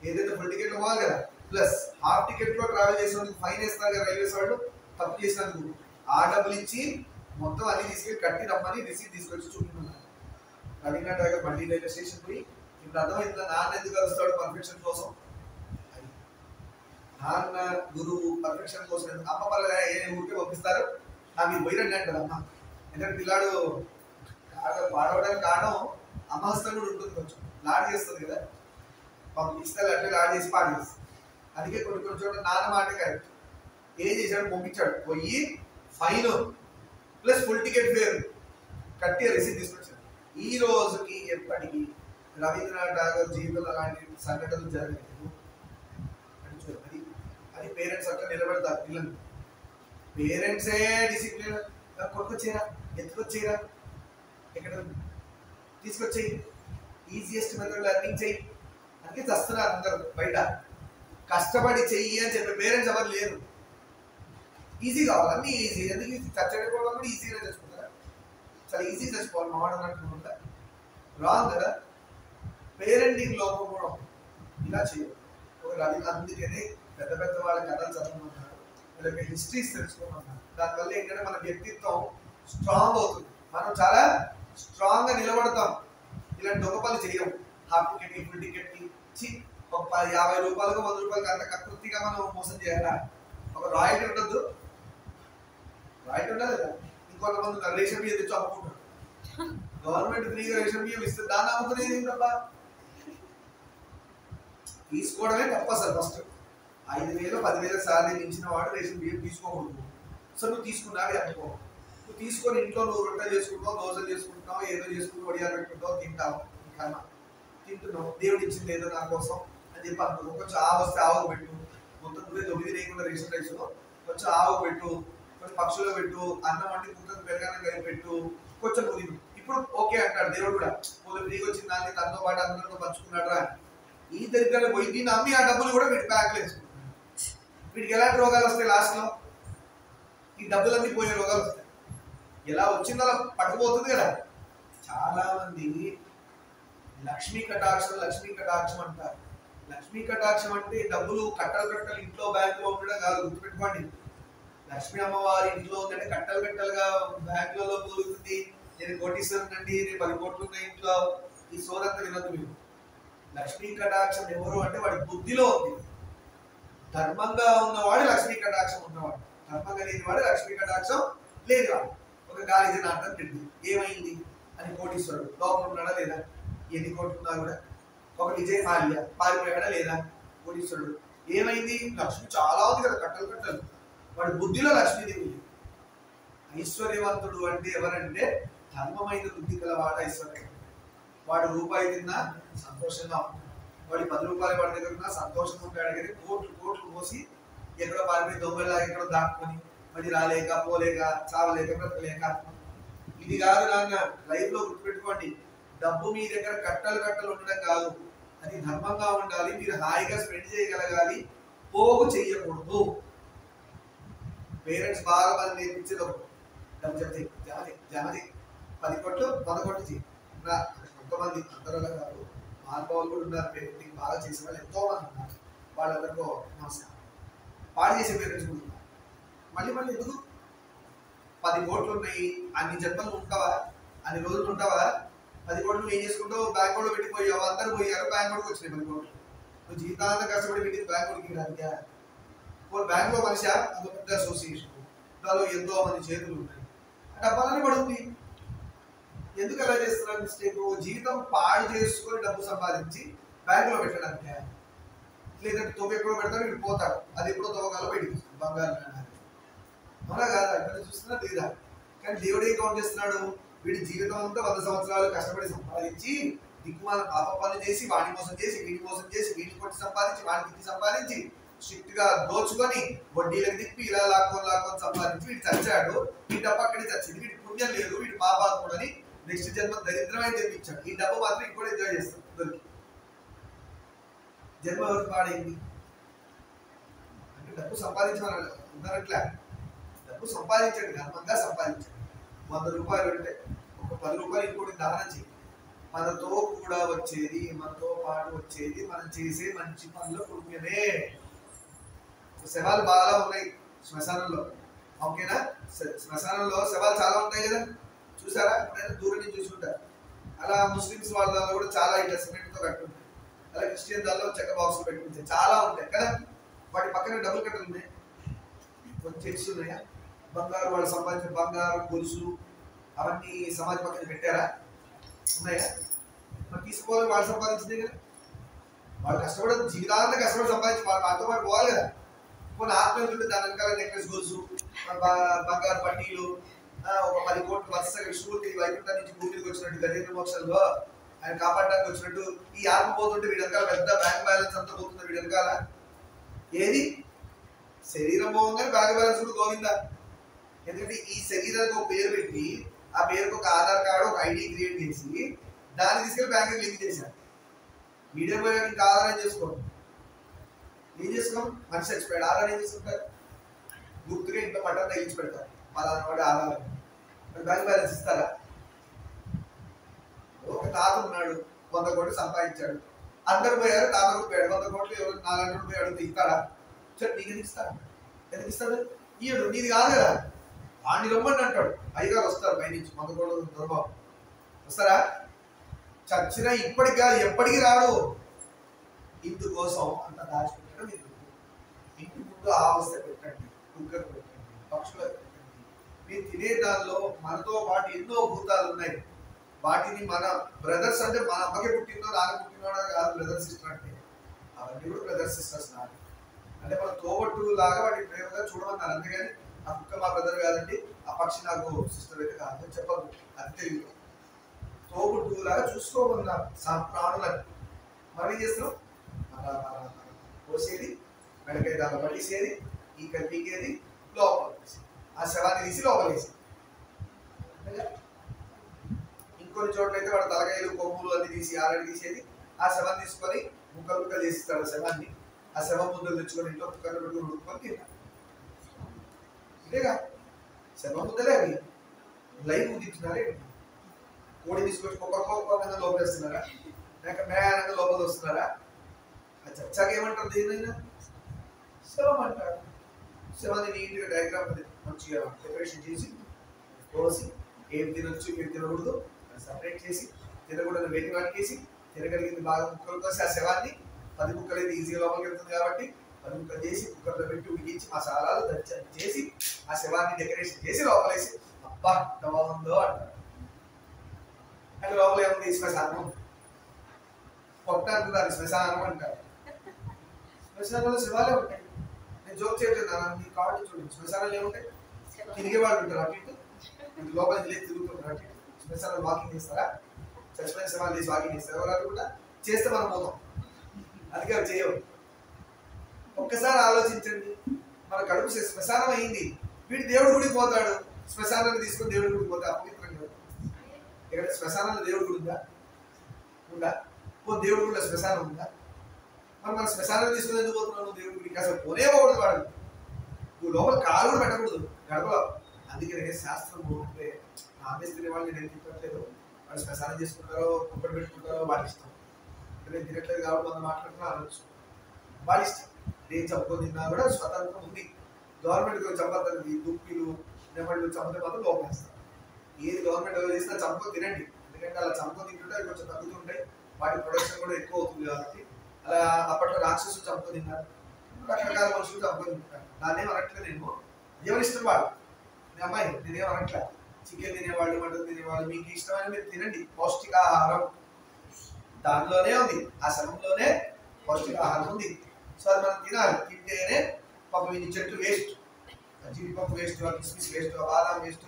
ఏదైతే ఫుల్ టికెట్ పోవాలి కదా ప్లస్ హాఫ్ టికెట్ లో ట్రావెల్ చేసినందుకు ఫైన్ వేస్తారు కదా రైల్వేస్ వాళ్ళు తప్పు చేసినందుకు, ఆ డబ్బులు ఇచ్చి మొత్తం అన్ని తీసుకెళ్ళి కట్టి రమ్మని రిసీట్ తీసుకొచ్చి చూపించుకున్నారు. రవీంద్రనాథ్ ఠాగూర్ మళ్ళీ రైల్వే స్టేషన్ పోయి, ఇప్పుడు అర్థమైంది నాన్న ఎందుకు కలుస్తాడు పర్ఫెక్షన్ కోసం, నాన్న గురువు పర్ఫెక్షన్ కోసం అమ్మ పర్లే ఏ ఊరికే పంపిస్తారు, నాకు మీరు పోయిరండి అంటారు అమ్మ. ఎందుకంటే పిల్లాడు పాడవడానికి కారణం అమ్మహస్తం కూడా ఉంటుంది, కొంచెం లాడ్ చేస్తుంది కదా, పంపిస్తారు అంటే లాడ్ చేసి పాడు చేస్తుంది. అందుకే కొన్ని కొన్ని చోట్ల నాన్న మాట కరెక్ట్. ఏం చేశాడు, పంపించాడు, పోయి fine plus full ticket fair కట్టి రిసీట్ తీసుకొచ్చాడు. ఈ రోజుకి ఎప్పటికీ రవీంద్రనాథ్ ఠాగూర్ జీవితంలో అలాంటి సంఘటనలు జరగలేదు. అది పేరెంట్స్ అట్లా నిలబెడతారు పిల్లలు. పేరెంట్సే డిసిప్లిన్, కొట్టుకొచ్చేరా ఎత్తుకొచ్చేరా ఎక్కడ తీసుకొచ్చేయి, ఈజియెస్ట్ మెథడ్ లెర్నింగ్ చెయ్యి. అందుకే చస్తున్నారు అందరు బయట, కష్టపడి చెయ్యి అని చెప్పే పేరెంట్స్ ఎవరు లేరు. ఈజీ కావాలి, అన్నీ ఈజీ. ఎందుకు ఈజీ, చచ్చడిపోవడం కూడా ఈజీగా తెచ్చుకుంటారా, చాలా ఈజీ తెచ్చుకోవాలి మావాడు అన్నట్టు రాంగ్ కదా. పేరెంటింగ్ లోపం కూడా ఇలా చేయదు. ఒక రవి అందుకనే పెద్ద పెద్ద వాళ్ళ కథలు చదవమన్నారు, వీళ్ళకి హిస్టరీస్ తెలుసుకోమన్నారు. దానివల్ల ఏంటంటే మన వ్యక్తిత్వం స్ట్రాంగ్ అవుతుంది, మనం చాలా స్ట్రాంగ్ గా నిలబడతాం. ఇలాంటి దొంగ పనులు చేయము. హాఫ్ టికెట్ ఫుల్ టికెట్ కి ఒక 50 రూపాయలకు 100 రూపాయలకి అంత కకృతిగా మనం మోసం చేయాలా. ఒక రాయల్టీ ఉండద్దు, రాయల్టీ ఉండదు కదా. ఇంకొంతమంది రేషన్ బియ్యం తెచ్చి అమ్ముకుంటారు, గవర్నమెంట్ ఫ్రీగా రేషన్ బియ్యం ఇస్తుంది, దాన్ని అమ్ముకునేది ఏంటబ్బా. తీసుకోవడమే తప్ప సార్. ఫస్ట్ 5,000 10,000 సాలరీ ఇచ్చిన వాడు రేషన్ బియ్యం తీసుకోకూడదు. సో నువ్వు తీసుకున్నావే అనుకో, నువ్వు తీసుకొని ఇంట్లో నువ్వు రొట్టె చేసుకుంటావు, దోశలు చేసుకుంటావు, ఏదో చేసుకుంటూ వడియాలు పెట్టుకుంటావు, తింటావు, తింటున్నావు, దేవుడు ఇచ్చింది ఏదో నా కోసం అని చెప్పి అనుకో. కొంచెం ఆవు వస్తే ఆవుకు పెట్టు, మొత్తం నువ్వే 9 లేకుండా రేషన్ రైస్ కొంచెం ఆవుకు పెట్టు, కొంచెం పక్షులు పెట్టు, అన్నం వండి కుక్కకు పెరగానే కలిపి పెట్టు, కొంచెం నువ్వు ఇప్పుడు ఓకే అంటాడు దేవుడు కూడా. పోలీ ఫ్రీగా వచ్చిన దాన్ని తనతో పాటు అందరితో పంచుకున్నాడు రా. ఈ దరిద్రాలు పోయి దీన్ని అమ్మి ఆ డబ్బులు కూడా వీడి బ్యాగ్లో వేసుకుంటాడు. వీడికి ఎలాంటి రోగాలు వస్తాయి లాస్ట్ లో, ఈ డబ్బులన్నీ పోయే రోగాలు వస్తాయి. ఎలా వచ్చిందో అలా పట్టుకుపోతుంది కదా. చాలా మంది లక్ష్మీ కటాక్షం అంటారు. లక్ష్మీ కటాక్షం అంటే డబ్బులు కట్టలు కట్టలు ఇంట్లో బ్యాంకులో ఉండడం కాదు, గుర్తుపెట్టుకోండి. లక్ష్మీ అమ్మవారి ఇంట్లో ఉందంటే కట్టలు కట్టలుగా బ్యాంకులలో పోతుంది. నేను కోటీశ్వరునండి, నేను 10 కోట్లు ఉన్నాయి ఇంట్లో, ఈ సోదంతా వినొద్దు మీరు. లక్ష్మీ కటాక్షం ఎవరు అంటే వాడి బుద్ధిలో ఉంది. ధర్మంగా ఉన్నవాడు లక్ష్మీ కటాక్షం ఉన్నవాడు, ధర్మంగా లేనివాడు లక్ష్మీ కటాక్షం లేనివాడు. ఒక గాలి జనార్దన్ రెడ్డి ఏమైంది అని కోటీశ్వరుడు, లోపల ఉన్నాడా లేదా, ఎన్ని కోట్లు ఉన్నా కూడా. ఒక విజయ్ మాల్యా పారిపోయాడా లేదా, కోటీశ్వరుడు. ఏమైంది, లక్ష్మి చాలా ఉంది కదా కట్టలు కట్టలు, వాడి బుద్ధిలో లక్ష్మీదేవి. ఐశ్వర్యవంతుడు అంటే ఎవరంటే ధర్మమైన బుద్ధి కలవాడు ఐశ్వర్యం. వాడు రూపాయి తిన్నా సంతోషంగా ఉంటాడు, వాడి 10 రూపాయలు వాడి దగ్గర ఉన్నా సంతోషంగా ఉంటాడు. కానీ కోట్లు కోట్లు మోసి ఎక్కడో పారిపోయి దొంగలాగా ఎక్కడో దాక్కుని మళ్ళీ రాలేక పోలేక చావలేక బ్రతకలేక. ఇది కాదు నాన్న, లైఫ్ లో గుర్తుపెట్టుకోండి, డబ్బు మీ దగ్గర కట్టలు కట్టలు ఉండడం కాదు, అది ధర్మంగా ఉండాలి, మీరు హాయిగా స్పెండ్ చేయగలగాలి, పోగు చెయ్యకూడదు. పేరెంట్స్ బాగా మంది నేర్పించేది ఒక డబ్బు చెప్తే జమది 10 కోట్లు 100 కోట్లు చెయ్యి. కొంతమంది అందరూ కాదు, మహానుభావులు కూడా ఉన్నారు, పేరెంటింగ్ బాగా చేసే వాళ్ళు ఎంతో మంది ఉన్నారు. వాళ్ళందరికీ నమస్కారం. పాడు చేసే పేరెంట్స్ కూడా మళ్ళీ మళ్ళీ ఎందుకు 10 కోట్లు ఉన్నాయి అన్ని జన్మలు ఉంటావా, అన్ని రోజులు ఉంటావా? 10 కోట్లు ఏం చేసుకుంటావు? బ్యాంక్ కూడా పెట్టిపోయావు, అందరూ పోయారు, బ్యాంక్ కూడా వచ్చినాయి 10 కోట్లు. నువ్వు జీవితాంతం కష్టపడి పెట్టింది బ్యాంక్ కూడా రానికా? బ్యాంకులో మనిషి అది పెద్ద అసోసియేషన్, దానిలో ఎంతో మంది చేతులు ఉన్నాయి, డబ్బాలని పడుతుంది. ఎందుకు అలా చేస్తున్నారు మిస్టేక్? జీవితం పాడు చేసుకొని డబ్బు సంపాదించి బ్యాంకులో పెట్టడానికి, లేదంటే తోపు ఎక్కడో పెడతాడు, వీడు పోతాడు, అది ఎప్పుడో తవ్వకాలో బయటికి బంగారం. అవునా కాదా? ఇక్కడ చూస్తున్నా లేదా? కానీ దేవుడు ఏం కౌంట్ చేస్తున్నాడు? వీడి జీవితం అంతా 100 సంవత్సరాలు కష్టపడి సంపాదించి దిక్కుమాల పాప పనులు చేసి వాడిని మోసం చేసి వీడిని మోసం చేసి వీడిని కొట్టి సంపాదించి వాడిని తిప్పి సంపాదించి స్ట్రిక్ట్ గా దోచుకొని వడ్డీలకు తిప్పి ఇలా లాక్కొని సంపాదించి వీడు చచ్చాడు. ఈ డబ్బు అక్కడే చచ్చింది, వీడి పుణ్యం లేదు, వీడి పాపాత్ముడని నెక్స్ట్ జన్మ దరిద్రమైన జన్మించాడు. ఈ డబ్బు మాత్రం ఇంకోటి ఎంజాయ్ చేస్తాడు. దొరికి జన్మ ఎవరికి పాడైంది అంటే డబ్బు సంపాదించమని ఉన్నారట్లే. డబ్బు సంపాదించండి, ధర్మంగా సంపాదించండి. 100 రూపాయలు అంటే ఒక 10 రూపాయలు ఇంకోటి దానం చేయండి. మనతో కూడా వచ్చేది, మనతో పాటు వచ్చేది మనం చేసే మంచి పనుల పుణ్యమే. శవాలు బాగా ఉన్నాయి శ్మశానంలో, ఓకేనా? శ్మశానంలో శవాలు చాలా ఉంటాయి కదా, చూసారా? ఎప్పుడైనా దూరం నుంచి చూసుకుంటారు. అలా ముస్లిమ్స్ వాళ్ళ కూడా చాలా ఇట్లా సిమెంట్తో కట్టుంటాయి, అలా క్రిస్టియన్ దానిలో చెక్క బాక్సులు పెట్టుకుంటాయి, చాలా ఉంటాయి కదా. వాటి పక్కన డబుల్ కట్టలు ఉన్నాయి, కొన్ని చెక్స్ ఉన్నాయా? బంగారు వాళ్ళు సంపాదించిన బంగారు గొలుసులు అవన్నీ సమాజ పక్కన పెట్టారా? ఉన్నాయా? మరి తీసుకోవాలి, వాళ్ళు సంపాదించిందే కదా. వాళ్ళు కష్టపడి జీవితాంతా కష్టపడి సంపాదించి వాళ్ళతో పాటు పోవాలి కదా. కొన్ని ఆత్మీయులు దాని వెనకాల నెక్లెస్ గొలుసు, బంగారు పట్టీలు, ఒక 10 కోట్లు వరుసగా విష్ణుమూర్తి వైకుంఠం నుంచి భూమికి వచ్చినట్టు గజేంద్ర మోక్షంలో ఆయన కాపాడడానికి వచ్చినట్టు ఈ ఆత్మ పోతుంటే వీడి వెనకాల పెద్ద బ్యాంక్ బ్యాలెన్స్ అంతా పోతుంది. వీడి వెనకాల ఏది? శరీరం పోగానే బ్యాంక్ బ్యాలెన్స్ కూడా గోవిందా. ఎందుకంటే ఈ శరీరానికి ఒక పేరు పెట్టి ఆ పేరుకు ఒక ఆధార్ కార్డు, ఒక ఐడి క్రియేట్ చేసి దాన్ని తీసుకెళ్ళి బ్యాంకుకి లింక్ చేశారు. మీడియా పోయి ఇంకా ఆధారం చేసుకోండి. ఏం చేసుకోం? మనిషి చచ్చిపోయాడు, ఆధారం ఏం చేసుకుంటారు? గుర్తుగా ఇంట్లో పట్టాలు తగిలించి పెడతారు, పలానా వాడి ఆధారం. బ్యాంక్ బ్యాలెన్స్ ఇస్తారా? ఒక తాత ఉన్నాడు, 100 కోట్లు సంపాదించాడు, అందరు పోయారు, తాత కూడా పోయాడు, 100 కోట్లు ఎవరు 400 పోయి అడుగుతూ ఇస్తాడా? నీకు ఎందుకు ఇస్తాడు? ఎందుకు ఇస్తాడు? ఈయడు నీది కాదు కదా, వాడిని రమ్మని అంటాడు. అయ్యగారు వస్తారు పైనుంచి, 100 కోట్లు దొరబాబు వస్తారా? చచ్చినా ఇప్పటికి కాదు, ఎప్పటికీ రాడు. ఇందుకోసం అంత దాచిపెట్టడం ఎందుకు? ఇంటి ముందు ఆవస్థ పెట్టండి, కుక్కర్ పెట్టండి, పక్షులకు పెట్టండి. మీరు తినే దానిలో మనతో పాటు ఎన్నో భూతాలు ఉన్నాయి. వాటిని మన బ్రదర్స్ అంటే మన అమ్మకి పుట్టినో నాన్న పుట్టినోడా కాదు బ్రదర్ సిస్టర్ అంటే, అవన్నీ కూడా బ్రదర్ సిస్టర్స్ నాకు. అంటే మన తోబట్టు లాగా వాటి ప్రేమగా చూడమన్నారు. అంతేగాని ఆ కుక్క మా బ్రదర్ కాదండి, ఆ పక్షి నాకు సిస్టర్ అయితే కాదు చెప్పదు. అది తెలియదు. తోబట్టు లాగా చూసుకోమన్నారు ప్రాణులని. మనం ఏం చేస్తున్నాం? పోసేది, మెడకాయ దాకా పట్టేసేది, ఈ కట్టికేది, లోపల ఆ శవాన్ని తీసి లోపలేసి. ఇంకొన్ని చోట్ల అయితే వాడు తలకాయలు కొమ్ములు అన్ని తీసి ఆరడి తీసేది, ఆ శవాన్ని తీసుకొని ముక్కలు ముక్కలు చేసిస్తాడు శవాన్ని. ఆ శవం ముద్దలు తెచ్చుకొని ఇంట్లో కుక్కర్లు పెట్టుకుని ఉడుకుని తింటాడు. ఇదేగా శవం ముద్దలే అవి. లైవ్ తింటున్నారే. కోడి తీసుకొచ్చి కుక్కర్ లోపలేస్తున్నారా, లేక మేనంగా లోపల వస్తున్నారా? అది చచ్చాక ఏమంటారు? దేనైనా శవం అంటారు. శవాన్ని నీట్గా డయాగ్రామ్ మంచిగా డెకరేషన్ చేసి కోసి ఏం తినొచ్చు ఏం తినకూడదు సపరేట్ చేసి, తినకూడదు వేటి వాటికేసి, తినగలిగింది బాగా ముక్కలు కోసి ఆ శవాన్ని 10 ముక్కలు అయితే ఈజీగా లోపలికి వెళ్తుంది కాబట్టి 10 ముక్కలు చేసి కుక్కర్లో పెట్టి ఉడికించి మసాలాలు దంచి చేసి ఆ శవాన్ని డెకరేషన్ చేసి లోపలేసి అబ్బా ఎంత బాగుందో అంటారు. అంటే లోపల ఏముంది? శ్మశానం. కొట్టాను దాన్ని శ్మశానం అంటారు. శ్మశానంలో శివాలే ఉంటాయి. నేను జోక్ చేయట్లేదు, మీ కార్డు చూడండి. శ్మశానాలు ఏముంటాయి? తిరిగే వాళ్ళు ఉంటారు, అటు ఇటు లోపల తిరుగుతుంటారు. అటు ఇటు శ్మశానాలు వాకింగ్ చేస్తారా? చచ్చిపోయిన శవాలు చేసి వాకింగ్ చేస్తారు. ఎవరు కూడా చేస్తే మనం పోతాం, అందుకే అవి చేయవు. ఒక్కసారి ఆలోచించండి, మన కడుపు శ్మశానం అయింది, వీడి దేవుడి గుడికి పోతాడు, శ్మశానాన్ని తీసుకొని దేవుడి గుడికి పోతే అపవిత్రంగా. ఇక్కడ శ్మశానంలో దేవుడి గుడి ఉందా? ఉందా? దేవుడి గుడిలో శ్మశానం ఉందా? మరి మన శ్మశానం తీసుకుని ఎందుకు పోతున్నావు దేవుడి గుడికి? అసలు పోనే పోకూడదు వాడు. నువ్వు లోపల కాలు కూడా పెట్టకూడదు గడపలో. అందుకనే శాస్త్రం అంటే ఆమెస్తున్న వాళ్ళు నేను తిప్పట్లేదు, వాళ్ళు శ్మశానం చేసుకుంటారో కుక్కడు పెట్టుకుంటారో వాళ్ళ ఇష్టం. నేను తినట్లేదు కాబట్టి మనం మాట్లాడుతున్నా అనొచ్చు, వాళ్ళ ఇష్టం. నేను చంపుకొని తిన్నా కూడా స్వతంత్రం ఉంది. గవర్నమెంట్ చంపద్దండి, దుప్పిలు నెమళ్ళు చంపితే మాత్రం లోపేస్తారు. ఏది గవర్నమెంట్ చేసినా చంపుకొని తినండి, ఎందుకంటే అలా చంపుకొని తింటుంటే అవి కొంచెం తగ్గుతుంటాయి, వాటి ప్రొడక్షన్ కూడా ఎక్కువ అవుతుంది కాబట్టి. అలా అప్పట్లో రాక్షసులు చంపుకొని తిన్నారు, రకరకాల మనుషులు చంపుకొని తింటారు. దాన్నేం అనట్లే నేను, ఎవరి ఇష్టం వాళ్ళు. అమ్మాయి నేనేం అనట్లే, చికెన్ తినేవాళ్ళు, మటన్ తినేవాళ్ళు, మీకు ఇష్టమైన మీరు తినండి, పౌష్టికాహారం దానిలోనే ఉంది, ఆ శరంలోనే పౌష్టికాహారం ఉంది. సో అది మనం తినాలి. తింటేనే పాపం ఇది చెట్టు వేస్ట్, జీడిపప్పు వేస్ట్, కిస్మిస్ వేస్ట్, బాదాం వేస్ట్,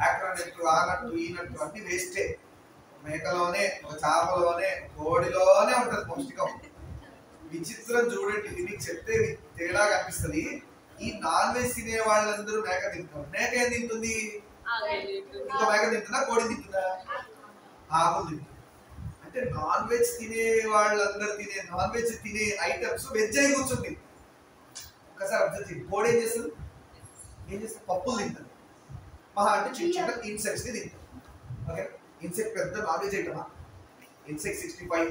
ఆక్రోనెట్, ఆ నట్టు ఈ నట్టు అన్ని వేస్టే. మేకలోనే, ఒక చేపలోనే, కోడిలోనే ఉంటుంది పౌష్టికం. విచిత్రం చూడండి, ఇది మీకు చెప్తే తేడా కనిపిస్తుంది. ఈ నాన్ వెజ్ తినే వాళ్ళందరూ మేక తింటారు. మేక ఏం తింటుంది? ఇంకో మేక తింటుందా, కోడి తింటుందా? ఆకులు తింటుంది. అంటే నాన్ వెజ్ తినే వాళ్ళందరూ తినే నాన్ వెజ్ తినే ఐటమ్స్ వెజ్ అయి కూర్చుంది. ఒకసారి అబ్జర్వ్ చేయండి, కోడి ఏం చేస్తుంది? పప్పులు తింటుంది. మహా అంటే చిన్న చిన్న ఇన్సెక్ట్స్ ని తింటుంది. ఓకే, ఇన్సెక్ట్ పెద్ద నాన్ వెజ్ ఐటమా? ఇన్సెక్ట్ 65,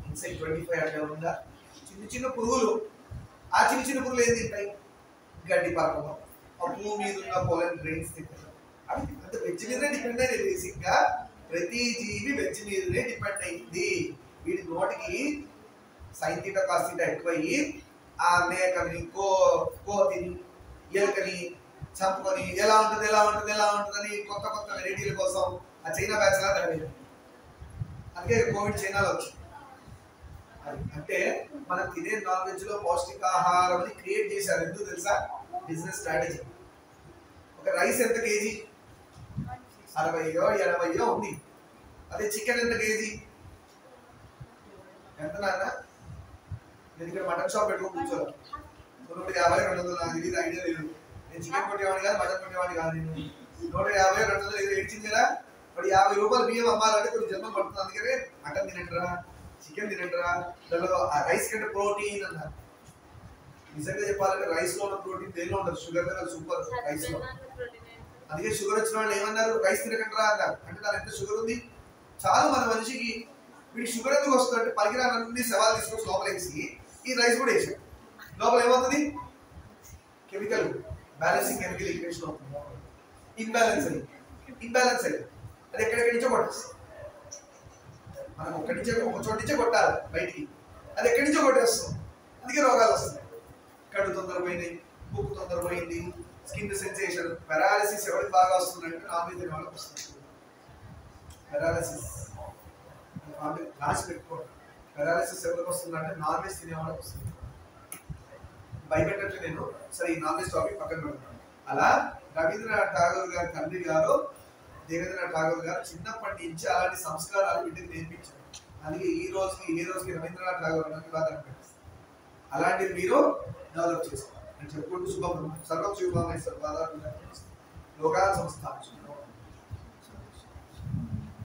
ఇన్సెక్ట్ 25 అట్లా ఉందా? చిన్న చిన్న పురుగులు. ఆ చిన్న చిన్న పురుగులు ఏం తింటాయి? గడ్డి పరకలు, ఆ భూమి మీద ఉన్న పొలం గ్రెయిన్స్ తింటారు. అవి అంటే వెజ్ మీదనే డిపెండ్ అయ్యింది. బేసిక్ గా ప్రతి జీవి వెజ్ మీదనే డిపెండ్ అయింది. వీటి నోటికి సైన్ తీటా కాస్ తీటా ఎక్కువయ్యి ఆ మేకని, కోతిని, ఎలుకని చంపుకొని ఎలా ఉంటుందని కొత్త కొత్త వెరైటీల కోసం ఆ చైనా బ్యాచ్ లా తయారు. అందుకే కోవిడ్ చైనాలో వచ్చింది. అంటే మనం తినే నాన్ వెజ్ లో పౌష్టికాహారం అని క్రియేట్ చేశారు. ఎందుకు తెలుసా? Business strategy. ఒక రైస్ ఎంత కేజీ? 60 80 ఉంది. అదే చికెన్ ఎంత కేజీ? ఎంత నాన్న? నేను ఇక్కడ మటన్ షాప్ పెట్టుకుని కూర్చోవాలి, 150 200 నాకు తెలియదు, ఐడియా లేదు. నేను చికెన్ కొట్టేవాడిని కాదు, మటన్ కొట్టేవాడిని కాదు. నేను 150 200 ఏదో ఏడ్చింది కదా, మరి 50 రూపాయలు బియ్యం అమ్మాలంటే కొన్ని జన్మం పడుతుంది. అందుకనే మటన్ తినంటారా, చికెన్ తినంటారా, దానిలో రైస్ కంటే ప్రోటీన్ అన్నారు. నిజంగా చెప్పాలంటే రైస్ లో ఉన్న ప్రోటీన్ దేనిలో ఉండదు, షుగర్ లెవెల్ సూపర్ రైస్ లో. అందుకే షుగర్ వచ్చిన వాళ్ళు ఏమన్నారు? రైస్ తినకంటారా అన్నారు. అంటే దాని ఎంత షుగర్ ఉంది? చాలు మన మనిషికి. వీడి షుగర్ ఎందుకు వస్తుంది అంటే పరికరాలన్నీ సవాల్ తీసుకొచ్చి లోపల వేసి ఈ రైస్ కూడా వేసాడు. లోపల ఏమవుతుంది? కెమికల్ బ్యాలెన్సింగ్, కెమికల్ ఈక్వేషన్ అవుతుంది. ఇంబ్యాలెన్స్ అయ్యి అది ఎక్కడెక్కడి నుంచో కొట్టేస్తుంది. మనం ఒక చోటు నుంచే కొట్టాలి బయటికి, అది ఎక్కడి నుంచో కొట్టేస్తాం. అందుకే రోగాలు వస్తాయి. కళ్ళు తొందరపోయినాయి, ముక్కు తొందరపోయింది, స్కిన్ సెన్సేషన్, పెరాలసిస్ ఎవరికి బాగా వస్తుందంటే నాన్ వెజ్ తినే వాళ్ళకి వస్తుంది. పెరాలసిస్ రాసి పెట్టుకోండి. పెరాలసిస్ ఎవరికి వస్తుందంటే నాన్ వెజ్ తినే వాళ్ళకి వస్తుంది. భయపెట్టట్లే నేను, సరే ఈ నాన్ వెజ్ టాపిక్ పక్కన పెడతాను. అలా రవీంద్రనాథ్ ఠాగూర్ గారి తండ్రి గారు, దేవేంద్రనాథ్ ఠాగూర్ గారు చిన్నప్పటి నుంచి అలాంటి సంస్కారాలు బిడ్డకి నేర్పించారు. అందుకే ఈ రోజుకి రవీంద్రనాథ్ ఠాగూర్ అన్నది వివాదం కనిపిస్తుంది. అలాంటివి మీరు డెవలప్ చేసుకోవాలి అని చెప్పుకుంటూ సర్వం శుభమై సర్వాదా లోకా సంస్థ